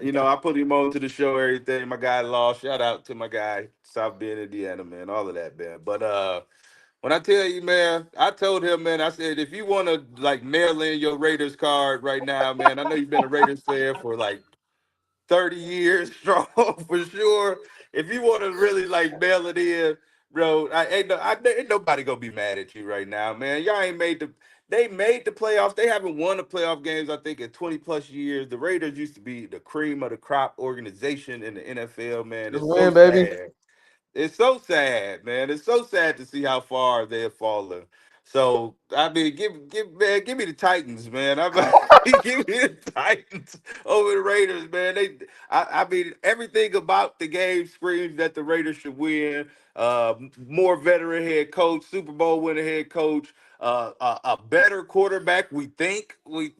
S1: You know, I put him on to the show, everything. My guy lost. Shout out to my guy, South Bend, Indiana, man. All of that, man. But when I tell you, man, I told him, man, I said, if you want to like mail in your Raiders card right now, man, I know you've been a Raiders fan for like 30 years strong for sure. If you want to really like mail it in, bro, ain't nobody gonna be mad at you right now, man. Y'all ain't made the they made the playoffs. They haven't won the playoff games, I think, in 20 plus years. The Raiders used to be the cream of the crop organization in the NFL, man.
S2: just
S1: It's so
S2: win, baby.
S1: sad. It's so sad, man. It's so sad to see how far they have fallen. So I mean, give me the Titans, man. Give me the Titans over the Raiders, man. I mean, everything about the game screams that the Raiders should win. More veteran head coach, Super Bowl winning head coach, a better quarterback. We
S2: We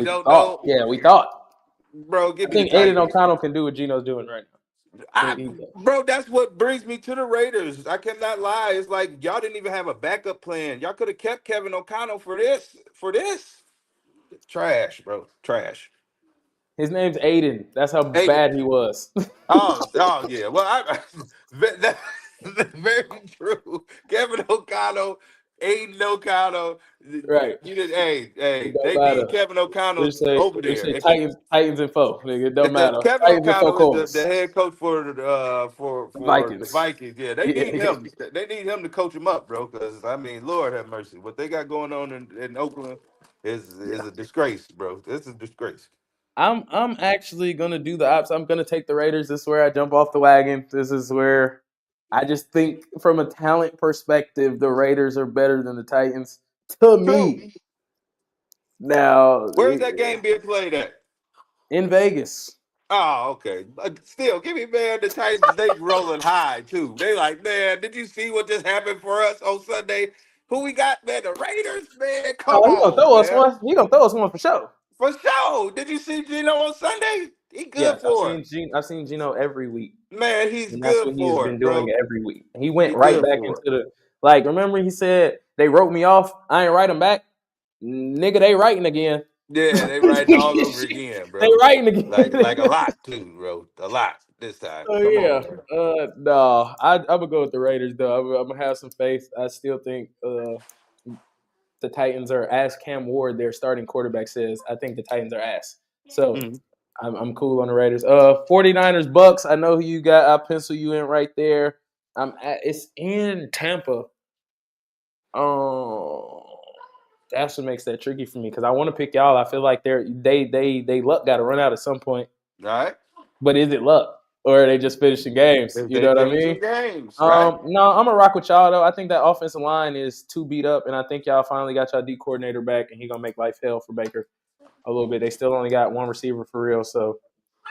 S1: don't
S2: thought,
S1: know,
S2: yeah, we thought.
S1: bro. Give
S2: I
S1: me the
S2: think Aiden
S1: Titans.
S2: O'Connell can do what Gino's doing right now.
S1: I,
S2: He
S1: bro, that's what brings me to the Raiders. I cannot lie. It's like y'all didn't even have a backup plan. Y'all could have kept Kevin O'Connell for this. For this, trash, bro, trash.
S2: His name's Aiden. That's how
S1: Hey,
S2: bad he was.
S1: oh yeah. Well, that's very true. Kevin O'Connell, Aiden O'Connell.
S2: Right.
S1: You did. Hey,
S2: It don't
S1: they need
S2: matter.
S1: Kevin O'Connell over
S2: They
S1: there.
S2: say Titans and foe. Nigga, it don't matter.
S1: Kevin
S2: Titans and foe
S1: O'Connell is the
S2: coins.
S1: head coach for for the
S2: Vikings.
S1: Vikings. Yeah, they need
S2: Yeah.
S1: him. They need him to coach him up, bro. Because I mean, Lord have mercy, what they got going on in Oakland is a disgrace, bro. This is a disgrace.
S2: I'm actually gonna do the opposite. I'm gonna take the Raiders. This is where I jump off the wagon. This is where I just think from a talent perspective, the Raiders are better than the Titans. To
S1: True.
S2: me. Now
S1: Where's that game being played at?
S2: in Vegas.
S1: Oh, okay. But still, give me man the Titans. They rolling high too. They like man. Did you see what just happened for us on Sunday? Who we got, man? The Raiders, man. Come
S2: Oh, he gonna
S1: on,
S2: throw us
S1: man.
S2: one. He gonna throw us one for sure.
S1: For sure. Did you see Gino on Sunday? He good
S2: Yes,
S1: for it.
S2: I've seen Gino every week.
S1: Man, he's
S2: And that's
S1: good
S2: what he has
S1: for
S2: been
S1: it,
S2: doing
S1: bro.
S2: every week. He went
S1: He
S2: right
S1: good
S2: back
S1: for
S2: into
S1: it.
S2: the like. Remember, he said they wrote me off. I ain't write them back. Nigga, they writing again.
S1: Yeah, they writing all over
S2: They
S1: again, bro.
S2: writing again.
S1: Like a lot too, bro. A lot this time.
S2: So
S1: Come
S2: yeah,
S1: on, man.
S2: no, I'm gonna go with the Raiders though. I'm gonna have some faith. I still think the Titans are, as Cam Ward, their starting quarterback says. I think the Titans are ass. So
S1: Mhm.
S2: I'm cool on the Raiders. 49ers Bucks. I know who you got. I'll pencil you in right there. It's in Tampa. Um, that's what makes that tricky for me because I want to pick y'all. I feel like they luck got to run out at some point.
S1: All right.
S2: But is it luck or are they just finishing games?
S1: If
S2: You
S1: they
S2: know what I
S1: finishing
S2: mean?
S1: games, right?
S2: No, I'm gonna rock with y'all though. I think that offensive line is too beat up, and I think y'all finally got y'all D coordinator back, and he gonna make life hell for Baker a little bit. They still only got one receiver for real, so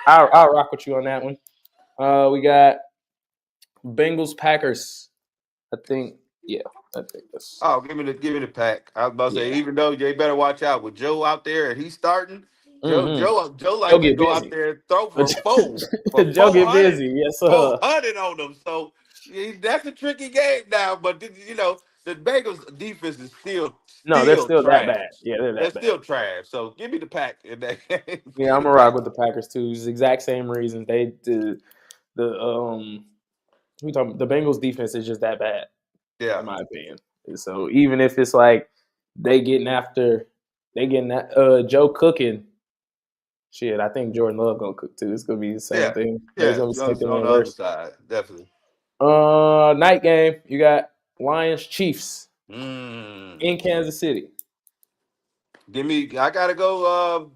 S2: I'll rock with you on that one. We got Bengals Packers. I think, yeah, I think that's
S1: Oh, give me the pack. I was about to say,
S2: yeah.
S1: even though they better watch out with Joe out there and he's starting.
S2: Mm-hmm.
S1: Joe
S2: Joe
S1: like to
S2: get
S1: go out
S2: busy.
S1: there and throw for
S2: Joe get
S1: 400,
S2: busy. Yes,
S1: four
S2: sir.
S1: hundred on them. So yeah, that's a tricky game now. But you know the Bengals defense is
S2: No, they're
S1: still
S2: still that bad.
S1: trash.
S2: Yeah, they're
S1: They're
S2: that bad.
S1: still trash. So give me the pack in that game.
S2: Yeah,
S1: Give me
S2: I'm
S1: the
S2: gonna rock
S1: pack.
S2: with the Packers too. It's the exact same reasons. The we talking the Bengals defense is just that bad,
S1: Yeah,
S2: in my opinion. And so even if it's like they getting after they getting that Joe cooking, shit, I think Jordan Love gonna cook too. It's gonna be the same
S1: yeah,
S2: thing. It's
S1: yeah.
S2: gonna be the same thing
S1: On
S2: in
S1: the other
S2: reverse.
S1: side, definitely.
S2: Night game, you got Lions Chiefs
S1: Mm.
S2: in Kansas City.
S1: Give me. I gotta go.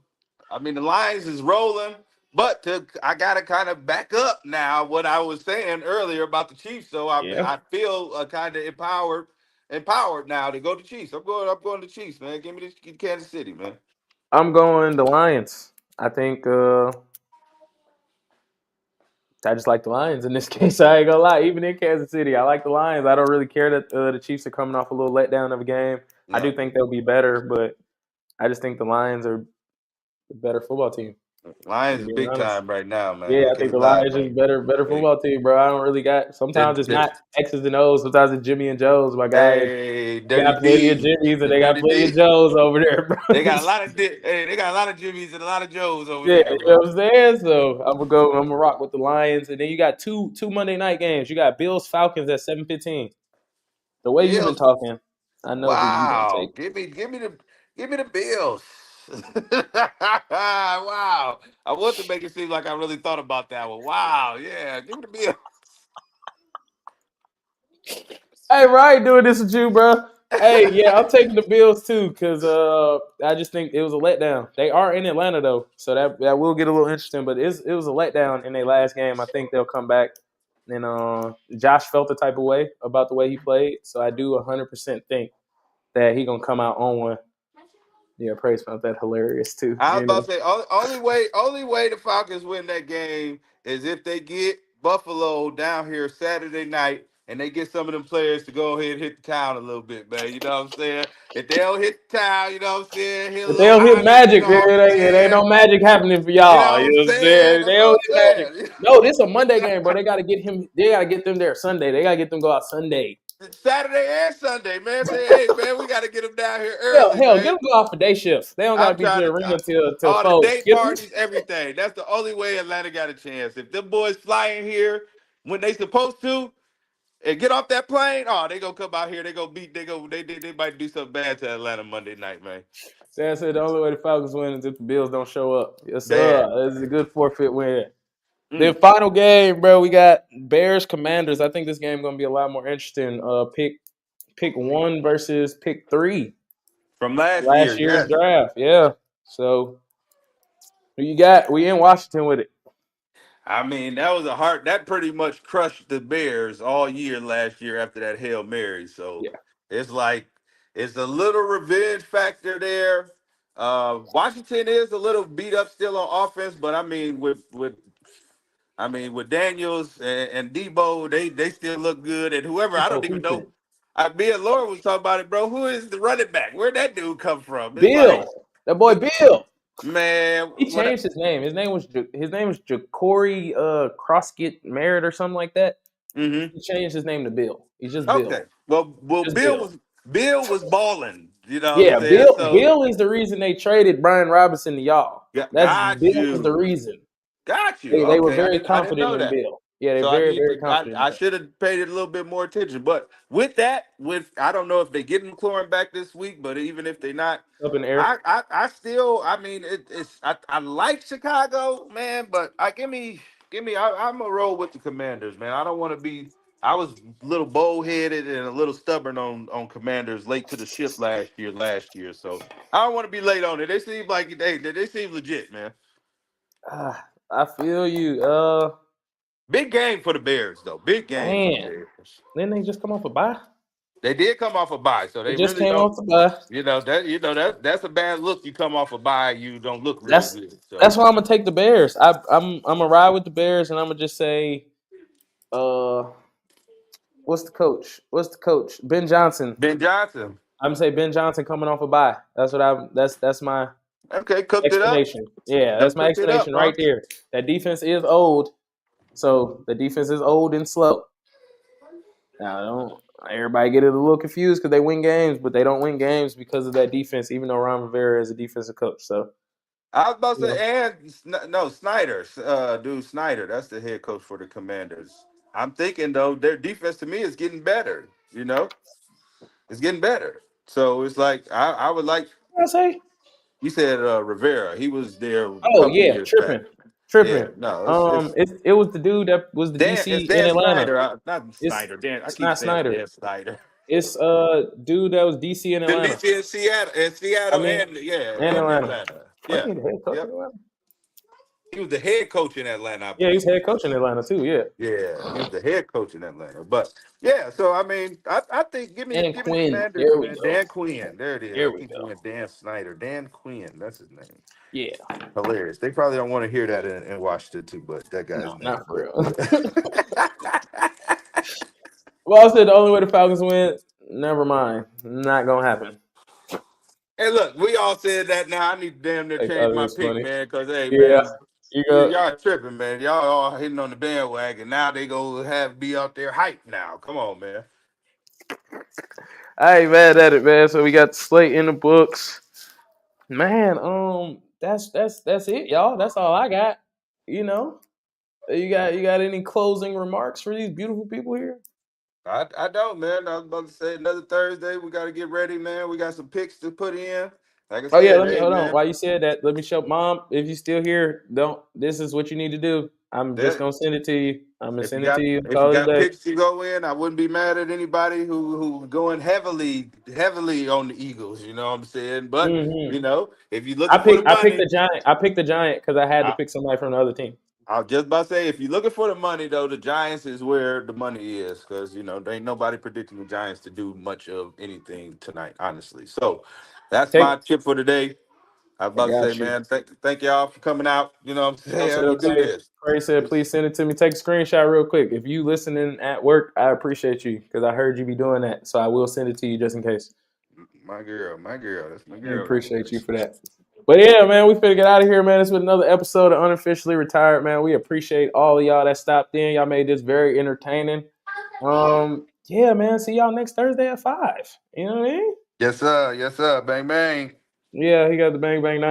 S1: I mean, the Lions is rolling, but I gotta kind of back up now what I was saying earlier about the Chiefs. So
S2: Yeah.
S1: I feel kind of empowered now to go to Chiefs. I'm going to Chiefs, man. Give me this Kansas City, man.
S2: I'm going the Lions. I think I just like the Lions in this case. I ain't gonna lie. Even in Kansas City, I like the Lions. I don't really care that the Chiefs are coming off a little letdown of a game. I do
S1: No,
S2: think they'll be better, but I just think the Lions are the better football team.
S1: Lions
S2: I'm
S1: is
S2: being
S1: big
S2: honest.
S1: time right now,
S2: Yeah,
S1: man. I
S2: I think
S1: can't
S2: the
S1: lie,
S2: Lions is
S1: man.
S2: better
S1: Hey,
S2: football team, bro. I don't really got. Sometimes it's
S1: the,
S2: not X's and O's. Sometimes it's Jimmy and Joe's. My guy
S1: hey, Dirty
S2: got plenty of
S1: D,
S2: Jimmys and
S1: the
S2: they got
S1: Dirty
S2: plenty of
S1: D.
S2: Joes over there, bro.
S1: They got a lot of hey, they got a lot of Jimmys and a lot of Joes over
S2: Yeah,
S1: there,
S2: you know
S1: bro.
S2: what I'm saying? So I'm gonna go. I'm gonna rock with the Lions, and then you got two Monday night games. You got Bills Falcons at 7:15. The way you've been
S1: Bills.
S2: talking, I know who you gonna
S1: Wow.
S2: take.
S1: Give me the Bills. Wow. I want to make it seem like I really thought about that one. Wow. Yeah. Give me the Bills.
S2: Hey, Ryan, doing this with you, bro. Hey, yeah, I'm taking the Bills too because I just think it was a letdown. They are in Atlanta though, so that will get a little interesting. But it was a letdown in their last game. I think they'll come back. And Josh felt the type of way about the way he played, so I do 100% think that he gonna come out on one. Yeah, Praise found that hilarious too.
S1: I was
S2: You
S1: about
S2: know,
S1: to say only way the Falcons win that game is if they get Buffalo down here Saturday night and they get some of them players to go ahead and hit the town a little bit, man. You know what I'm saying? If they don't hit the town, you know what I'm saying? Hit a
S2: if they
S1: little
S2: don't hit
S1: island, you
S2: magic,
S1: know what I'm
S2: it ain't
S1: saying?
S2: no magic happening for
S1: You
S2: y'all.
S1: know
S2: You
S1: what I'm
S2: know what I'm
S1: saying?
S2: saying? If
S1: That's
S2: they
S1: what
S2: don't
S1: I'm
S2: hit magic.
S1: saying.
S2: No, this is a Monday game, bro. They got to get him. They got to get them there Sunday. They got to get them go out Sunday.
S1: Saturday and Sunday, man. Say, hey, man, we got to get them down here early,
S2: Hell, get
S1: man.
S2: them go out for day shifts. They don't got to
S1: I'm
S2: be to
S1: trying
S2: the
S1: to
S2: arena till
S1: all the
S2: 4.
S1: day
S2: Get them.
S1: parties, everything. That's the only way Atlanta got a chance. If them boys fly in here when they supposed to and get off that plane, oh, they gonna come out here. They gonna beat. They might do something bad to Atlanta Monday night, man.
S2: Sam said the only way the Falcons win is if the Bills don't show up. Yes, sir.
S1: Man,
S2: This is a good forfeit win. The
S1: mm.
S2: final game, bro, we got Bears Commanders. I think this game gonna be a lot more interesting. Pick one versus pick three.
S1: From last year,
S2: Last year's
S1: yes.
S2: draft, yeah. So who you got? We in Washington with it.
S1: I mean, that was a hard. That pretty much crushed the Bears all year last year after that Hail Mary. So
S2: Yeah.
S1: it's like it's a little revenge factor there. Washington is a little beat up still on offense, but I mean with Daniels and Debo, they still look good. And whoever
S2: They
S1: I don't even
S2: cohesive.
S1: know. Me and Laura was talking about it, bro. Who is the running back? Where'd that dude come from? It's like,
S2: Bill, that boy Bill.
S1: man,
S2: He changed his name. His name was Ja'Cory Croskett Merritt or something like that.
S1: mm-hmm.
S2: He changed his name to Bill. He's just Bill.
S1: Okay. Well,
S2: Just
S1: Bill
S2: Bill.
S1: was Bill was balling. You know what I'm
S2: Yeah,
S1: saying? So
S2: Bill is the reason they traded Brian Robinson to y'all. That's
S1: got
S2: Bill is the
S1: you,
S2: reason.
S1: got you.
S2: They were
S1: Okay, I
S2: very
S1: didn't
S2: confident
S1: know
S2: in
S1: that.
S2: Bill. Yeah, they're
S1: So I
S2: very,
S1: need
S2: very
S1: to. I,
S2: confident in
S1: I
S2: Bill.
S1: should have paid it a little bit more attention. But with that, I don't know if they get McLaurin back this week. But even if they not,
S2: Up in the air.
S1: I still. I mean, I like Chicago, man. But give me. I'm gonna roll with the Commanders, man. I don't want to be. I was a little bullheaded and a little stubborn on Commanders late to the ship last year. So I don't want to be late on it. They seem like they seem legit, man.
S2: I feel you.
S1: Big game for the Bears, though. Big game for the
S2: Man.
S1: Bears.
S2: Didn't they just come off a bye?
S1: They did come off a bye, so
S2: They
S1: they
S2: just
S1: really
S2: came
S1: don't.
S2: off the bye.
S1: That's a bad look. You come off a bye, you don't look real
S2: That's
S1: good. So
S2: that's why I'm gonna take the Bears. I'm gonna ride with the Bears, and I'm gonna just say, uh, what's the coach? What's the coach? Ben Johnson.
S1: Ben Johnson,
S2: I'm gonna say Ben Johnson coming off a bye. That's what I'm. That's my
S1: okay, cooked it up.
S2: explanation. Yeah, that's
S1: Done
S2: my
S1: cooked it up,
S2: explanation
S1: huh?
S2: right there. That defense is old, so the defense is old and slow. Now, don't everybody get it a little confused because they win games, but they don't win games because of that defense. Even though Ron Rivera is a defensive coach, so
S1: I was about to
S2: you know,
S1: say, and no, Snyder, dude, Snyder, that's the head coach for the Commanders. I'm thinking though, their defense to me is getting better. It's getting better. So it's like I would like
S2: what I say.
S1: you said Rivera. He was there a
S2: Oh
S1: couple
S2: yeah,
S1: years back.
S2: tripping,
S1: Yeah,
S2: tripping.
S1: no, it's
S2: It was the dude that was the
S1: It's
S2: DC in
S1: Dan
S2: Atlanta.
S1: Snyder, not
S2: It's
S1: Snyder. Dan, I
S2: it's
S1: keep
S2: not
S1: saying
S2: Snyder.
S1: Dan Snyder.
S2: It's dude that was DC in
S1: The
S2: Atlanta.
S1: DC in
S2: I
S1: Seattle,
S2: mean,
S1: and yeah,
S2: in
S1: and
S2: Atlanta.
S1: Atlanta.
S2: Wasn't
S1: Yeah,
S2: he the head coach in
S1: yep.
S2: Atlanta?
S1: He was the head coach in Atlanta, I
S2: Yeah, he's
S1: believe.
S2: head coach in Atlanta too. Yeah,
S1: Yeah, he was the head coach in Atlanta. But yeah, so I mean, I think
S2: and
S1: give me the
S2: Quinn.
S1: Commanders,
S2: There we
S1: man.
S2: go.
S1: Dan Quinn, there it is. I
S2: There we
S1: keep
S2: go.
S1: saying Dan Snyder, Dan Quinn. That's his name.
S2: Yeah,
S1: Hilarious. They probably don't want to hear that in Washington too, but that
S2: no,
S1: guy's name.
S2: not for
S1: But
S2: real. Well, I said the only way the Falcons win. Never mind, not gonna happen.
S1: hey, look, we all said that. Now I need to damn near
S2: Like
S1: change my
S2: others
S1: pick,
S2: money.
S1: man. Cause hey,
S2: Yeah,
S1: man,
S2: you go.
S1: y'all tripping, man. Y'all all hitting on the bandwagon. Now they go have be out there hype. Now, come on, man.
S2: I ain't mad at it, man. So we got the slate in the books, man. That's it, y'all. That's all I got. You know, you got any closing remarks for these beautiful people here?
S1: I don't, man. I was about to say another Thursday. We got to get ready, man. We got some picks to put in. Like I
S2: Oh yeah,
S1: said,
S2: let me
S1: hey,
S2: hold on.
S1: man.
S2: While you said that, let me show mom. If you still here, don't. This is what you need to do. I'm just
S1: That
S2: gonna send it to you. I'm gonna
S1: if you
S2: send it to
S1: got
S2: you.
S1: if you
S2: Call it a
S1: got
S2: day.
S1: picks to go in, I wouldn't be mad at anybody who going heavily on the Eagles. You know what I'm saying? But
S2: Hmm.
S1: if you're looking for the
S2: I picked
S1: money,
S2: the Giant. I picked the Giant because I had to
S1: I,
S2: pick somebody from the other team.
S1: I was just about to say if you're looking for the money though, the Giants is where the money is because there ain't nobody predicting the Giants to do much of anything tonight, honestly. So that's
S2: Take.
S1: my tip for today. I was
S2: I
S1: about to say,
S2: got you.
S1: man, thank y'all for coming out. You know what I'm
S2: No
S1: saying?
S2: shit.
S1: We do
S2: Okay.
S1: this.
S2: Corey said, please send it to me. Take a screenshot real quick. If you listening at work, I appreciate you because I heard you be doing that. So I will send it to you just in case.
S1: My girl, that's my
S2: I
S1: girl right
S2: appreciate
S1: there.
S2: you for that. But yeah, man, we finna get out of here, man. This was another episode of Unofficially Retired, man. We appreciate all of y'all that stopped in. Y'all made this very entertaining. Yeah, man. See y'all next Thursday at 5. You know what I mean?
S1: Yes, sir. Yes, sir. Bang, bang.
S2: Yeah, he got the bang bang 90.